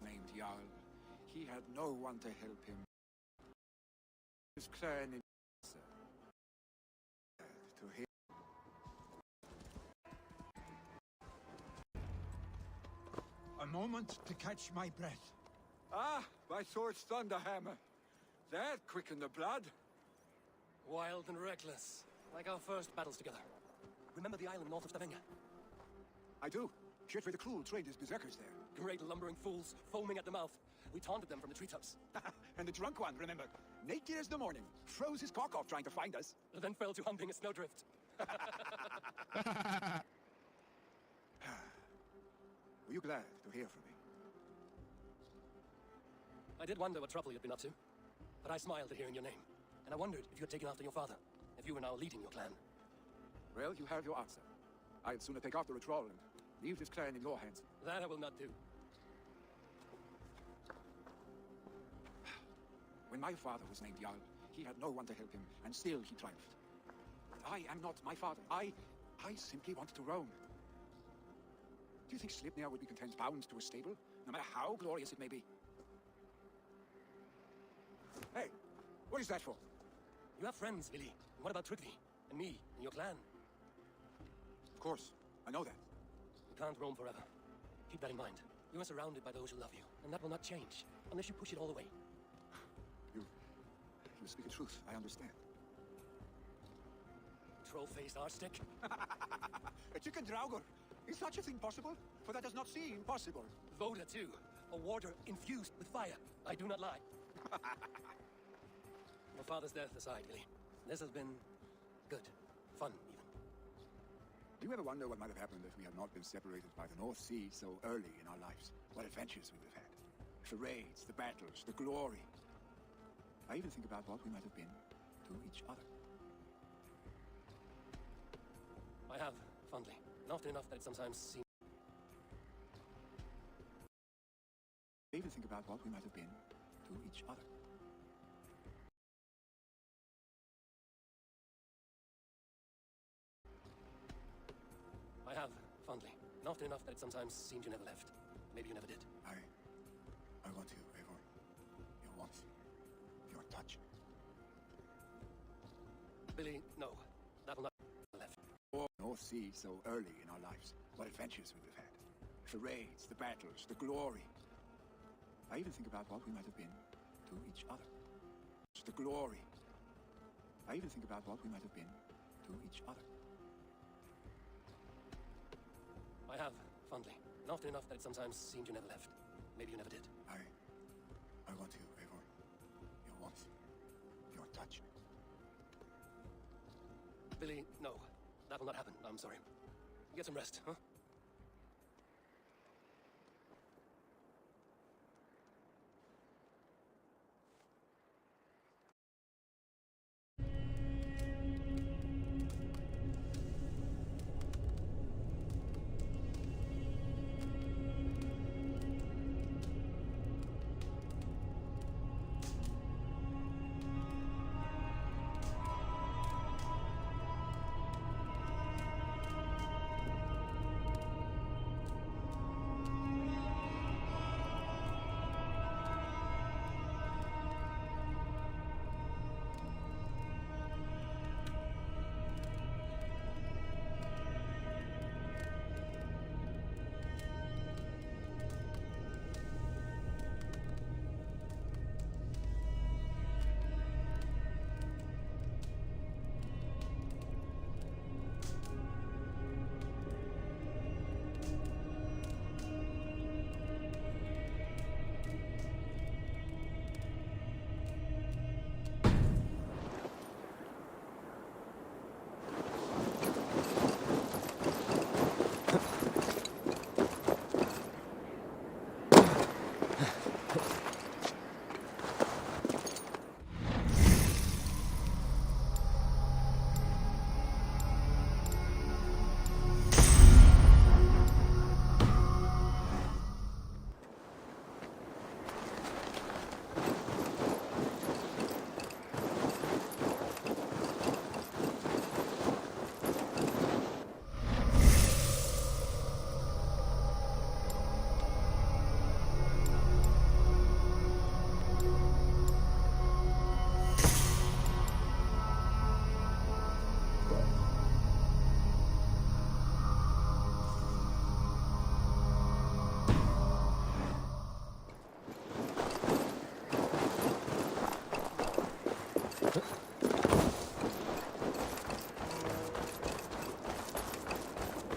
Named Jarl. He had no one to help him. His clan in to him. A moment to catch my breath. Ah, my sword's thunderhammer. That quickened the blood. Wild and reckless, like our first battles together. Remember the island north of Stavanger? I do. Shit with the cruel traders berserkers there. Great lumbering fools, foaming at the mouth. We taunted them from the treetops. And the drunk one, remember? Naked as the morning. Froze his cock off trying to find us. Then fell to hunting a snowdrift. Were you glad to hear from me? I did wonder what trouble you'd been up to. But I smiled at hearing your name. And I wondered if you had taken after your father. If you were now leading your clan. Well, you have your answer. I'd sooner take after a troll and leave this clan in your hands. That I will not do. When my father was named Jarl, he had no one to help him, and still he triumphed. But I am not my father. I simply want to roam. Do you think Sleipnir would be content bound to a stable, no matter how glorious it may be? Hey, what is that for? You have friends, Vili. And what about Tryggvi? And me, and your clan? Of course, I know that. You can't roam forever. Keep that in mind. You are surrounded by those who love you, and that will not change, unless you push it all away. You speak the truth, I understand. Troll-faced arse-stick. A chicken draugr. Is such a thing possible? For that does not seem possible. Voda, too. A water infused with fire. I do not lie. Your father's death aside, Vili. This has been good. Fun, even. Do you ever wonder what might have happened if we had not been separated by the North Sea so early in our lives? What adventures we would have had. The raids, the battles, the glory. I even think about what we might have been to each other. I have, fondly. And often enough that it sometimes seems... I even think about what we might have been to each other. I have, fondly. And often enough that it sometimes seems you never left. Maybe you never did. I want you, Eivor. Your warmth. Your touch. Billy, no. That will not be left. North Sea so early in our lives. What adventures we would have had. The raids, the battles, the glory. I even think about what we might have been to each other. The glory. I even think about what we might have been to each other. I have, fondly. And often enough that it sometimes seemed you never left. Maybe you never did. I want you, Eivor. Your warmth. Your touch. Billy, no. That will not happen. I'm sorry. Get some rest, huh?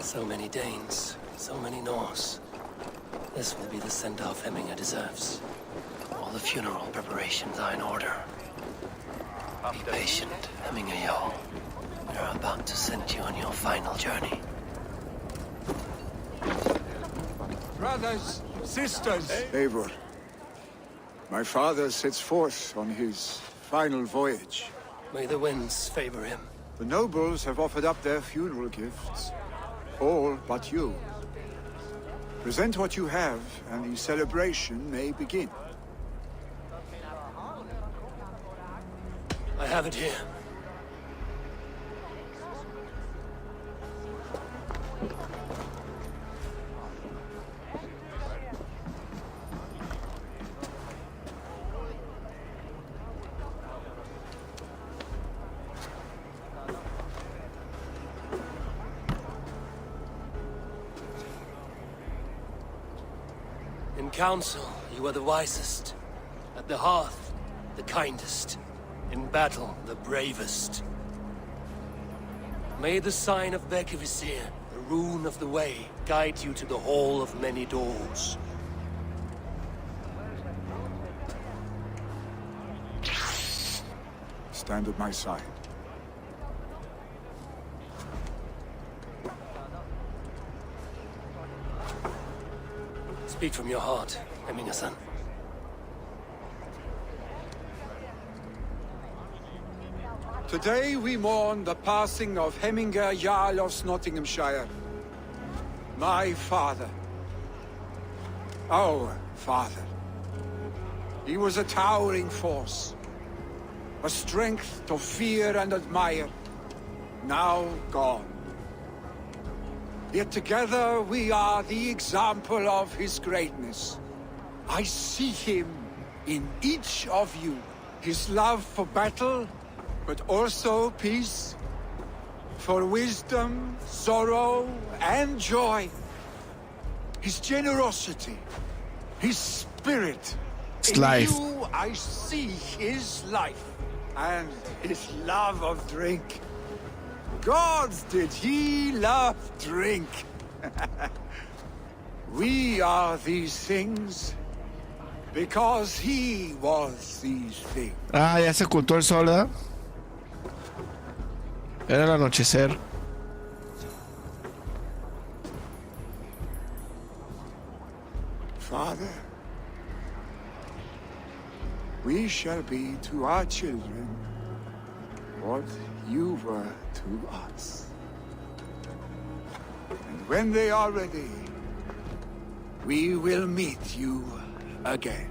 So many Danes, so many Norse. This will be the send-off Hemminger deserves. All the funeral preparations are in order. Be patient, Hemminger Jarl. We are about to send you on your final journey. Brothers, sisters. Eivor, my father sets forth on his final voyage. May the winds favor him. The nobles have offered up their funeral gifts. All but you. Present what you have, and the celebration may begin. I have it here. In council, you are the wisest. At the hearth, the kindest. In battle, the bravest. May the sign of Bekivisir, the rune of the way, guide you to the hall of many doors. Stand at my side. Speak from your heart, Hemminger-son. Today we mourn the passing of Hemminger Jarl of Nottinghamshire. My father. Our father. He was a towering force. A strength to fear and admire. Now gone. Yet together we are the example of his greatness. I see him in each of you. His love for battle, but also peace. For wisdom, sorrow, and joy. His generosity. His spirit. It's in life. you I see his life. and his love of drink. Gods, did he love drink! We are these things because he was these things. Ah, ya se ocultó el sol, ¿verdad? Era el anochecer. Father, we shall be to our children what you were to us. And when they are ready, we will meet you again.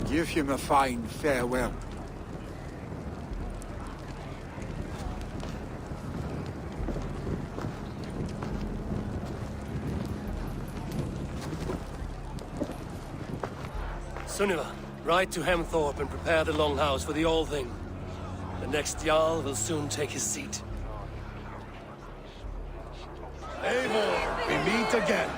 Give him a fine farewell. Sunniva, ride to Hemthorpe and prepare the longhouse for the All Thing. The next Jarl will soon take his seat. Eivor, we meet again.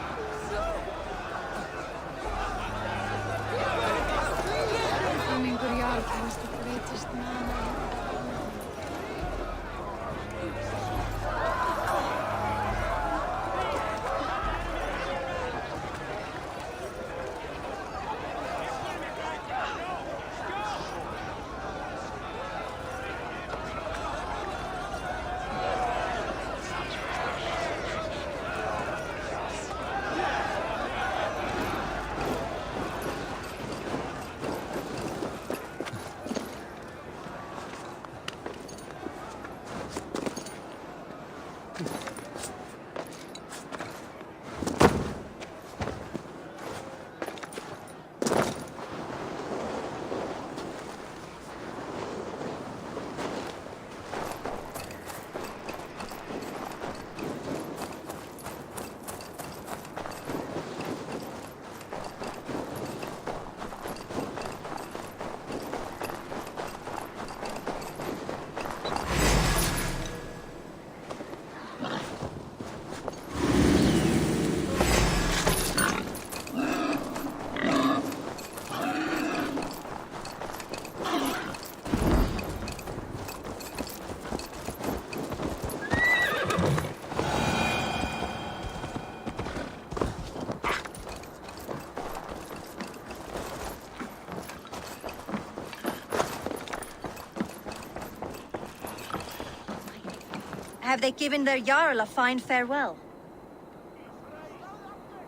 Have they given their Jarl a fine farewell?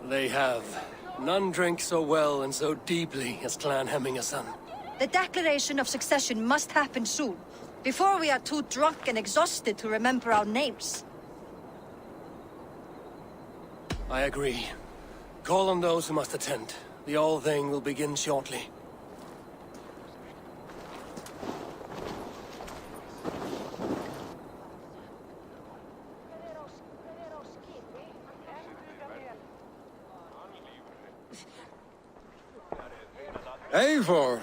They have. None drank so well and so deeply as Clan Hemmingason. The declaration of succession must happen soon, before we are too drunk and exhausted to remember our names. I agree. Call on those who must attend. The All Thing will begin shortly. Eivor!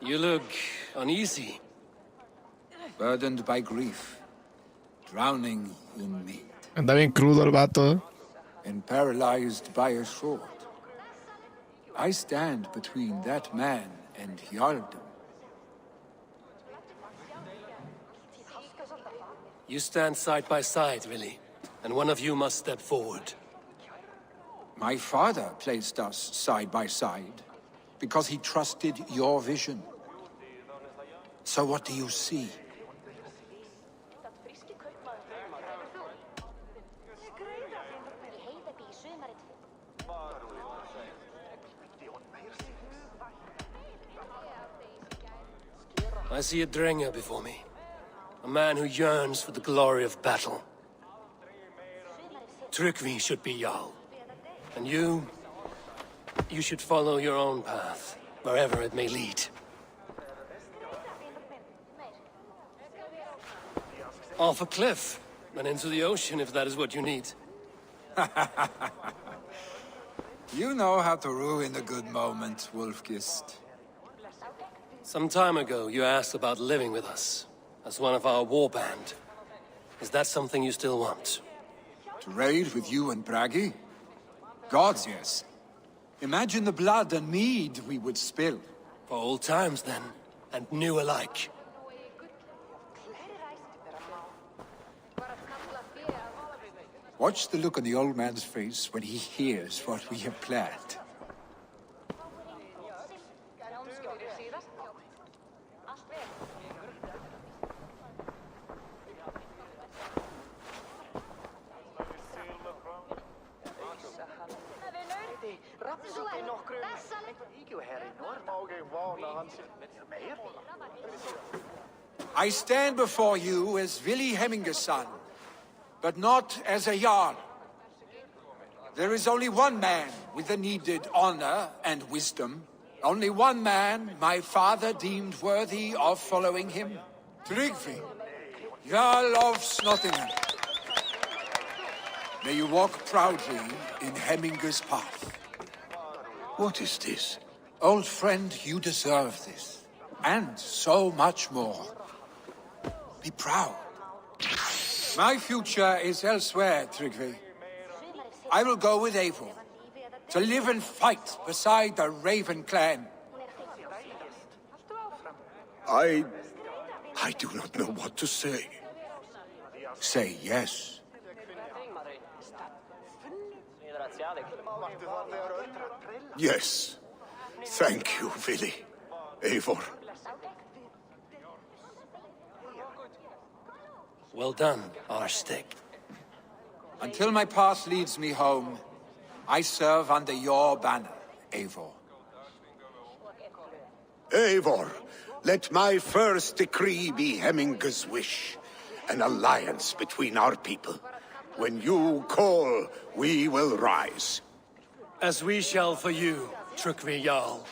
You look uneasy. Burdened by grief, drowning in meat, Anda bien crudo el vato. and paralyzed by a sword. I stand between that man and Jarldom. You stand side by side, really. And one of you must step forward. My father placed us side by side because he trusted your vision. So what do you see? I see a Drenger before me. A man who yearns for the glory of battle. Tryggvi should be Jarl. And you should follow your own path, wherever it may lead. Off a cliff, and into the ocean if that is what you need. You know how to ruin a good moment, Wolfgist. Some time ago, you asked about living with us, as one of our war band. Is that something you still want? To raid with you and Bragi? Gods, yes. Imagine the blood and mead we would spill. For old times, then, and new alike. Watch the look on the old man's face when he hears what we have planned. I stand before you as Vili Hemminger's son, but not as a Jarl. There is only one man with the needed honor and wisdom. Only one man my father deemed worthy of following him. Tryggvi, Jarl of Nottingham. May you walk proudly in Hemminger's path. What is this? Old friend, you deserve this. And so much more. Be proud. My future is elsewhere, Tryggvi. I will go with Eivor, to live and fight beside the Raven clan. I do not know what to say. Say yes. Yes. Thank you, Vili. Eivor. Well done, Arstig. Until my path leads me home, I serve under your banner, Eivor. Eivor, let my first decree be Hemminger's wish. An alliance between our people. When you call, we will rise. As we shall for you, Tryggvi Jarl.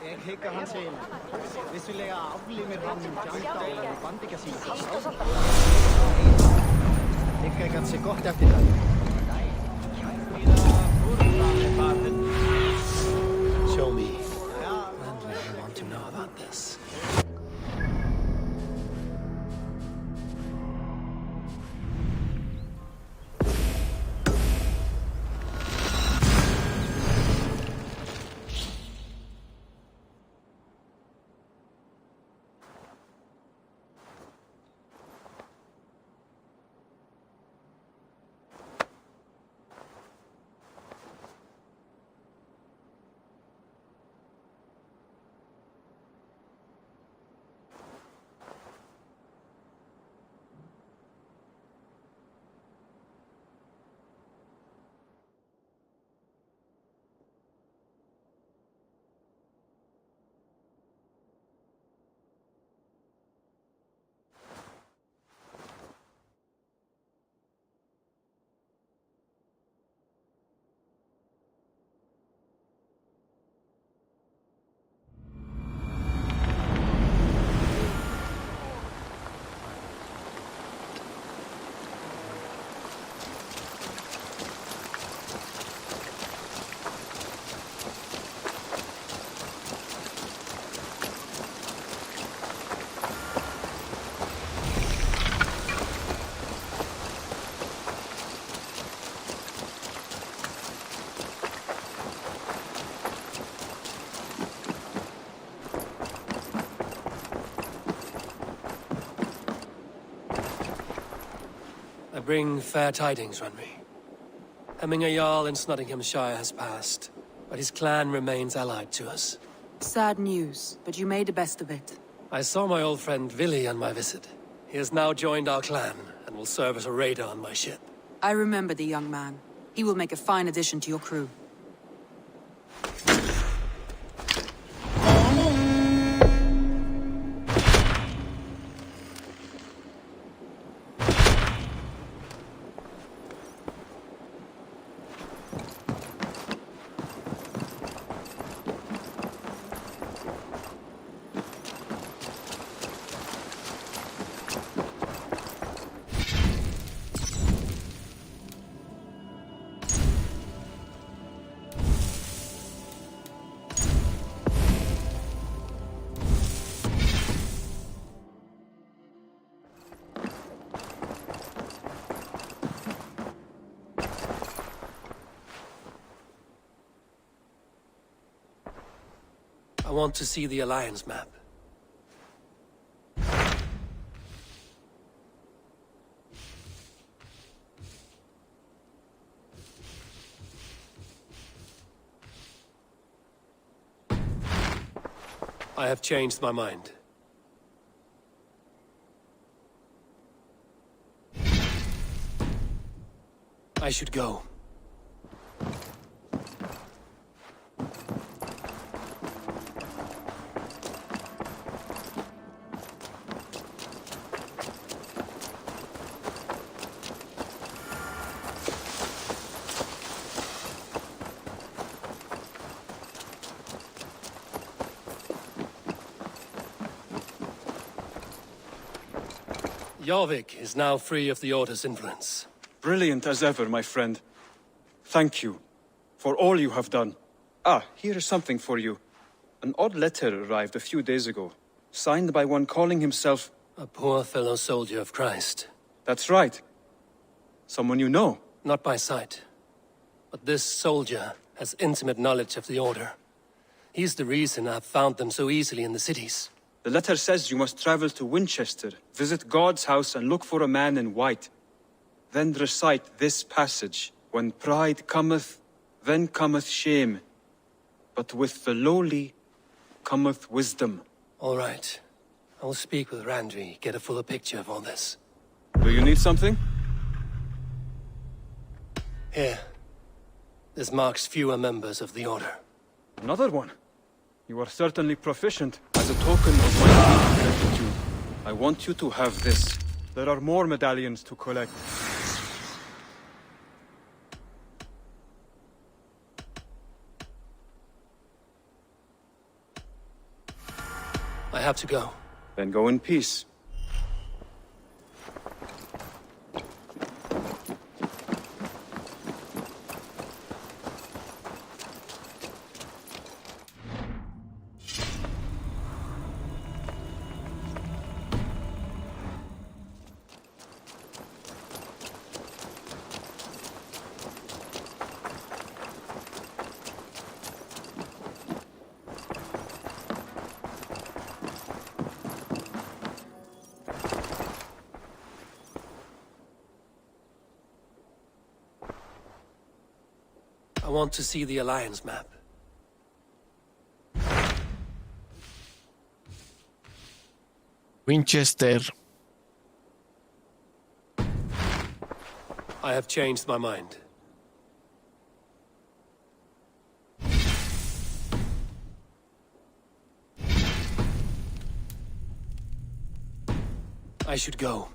Jeg hygger han sin. Vissulega aflimir hann Jandal og bandika sín. Hygga ég ganske gott eftir það. Show me. When do you want to know about this? I bring fair tidings, Runry. Hemminger Jarl in Nottinghamshire has passed, but his clan remains allied to us. Sad news, but you made the best of it. I saw my old friend Willi on my visit. He has now joined our clan and will serve as a raider on my ship. I remember the young man. He will make a fine addition to your crew. I want to see the Alliance map. I have changed my mind. I should go. Jorvik is now free of the Order's influence. Brilliant as ever, my friend. Thank you for all you have done. Ah, here is something for you. An odd letter arrived a few days ago, signed by one calling himself... A poor fellow soldier of Christ. That's right. Someone you know. Not by sight. But this soldier has intimate knowledge of the Order. He's the reason I've found them so easily in the cities. The letter says you must travel to Winchester, visit God's house and look for a man in white. Then recite this passage. When pride cometh, then cometh shame. But with the lowly cometh wisdom. All right. I will speak with Randvi, get a fuller picture of all this. Do you need something? Here. This marks fewer members of the Order. Another one? You are certainly proficient. As a token of my gratitude, I want you to have this. There are more medallions to collect. I have to go. Then go in peace. I want to see the Alliance map. Winchester. I have changed my mind. I should go.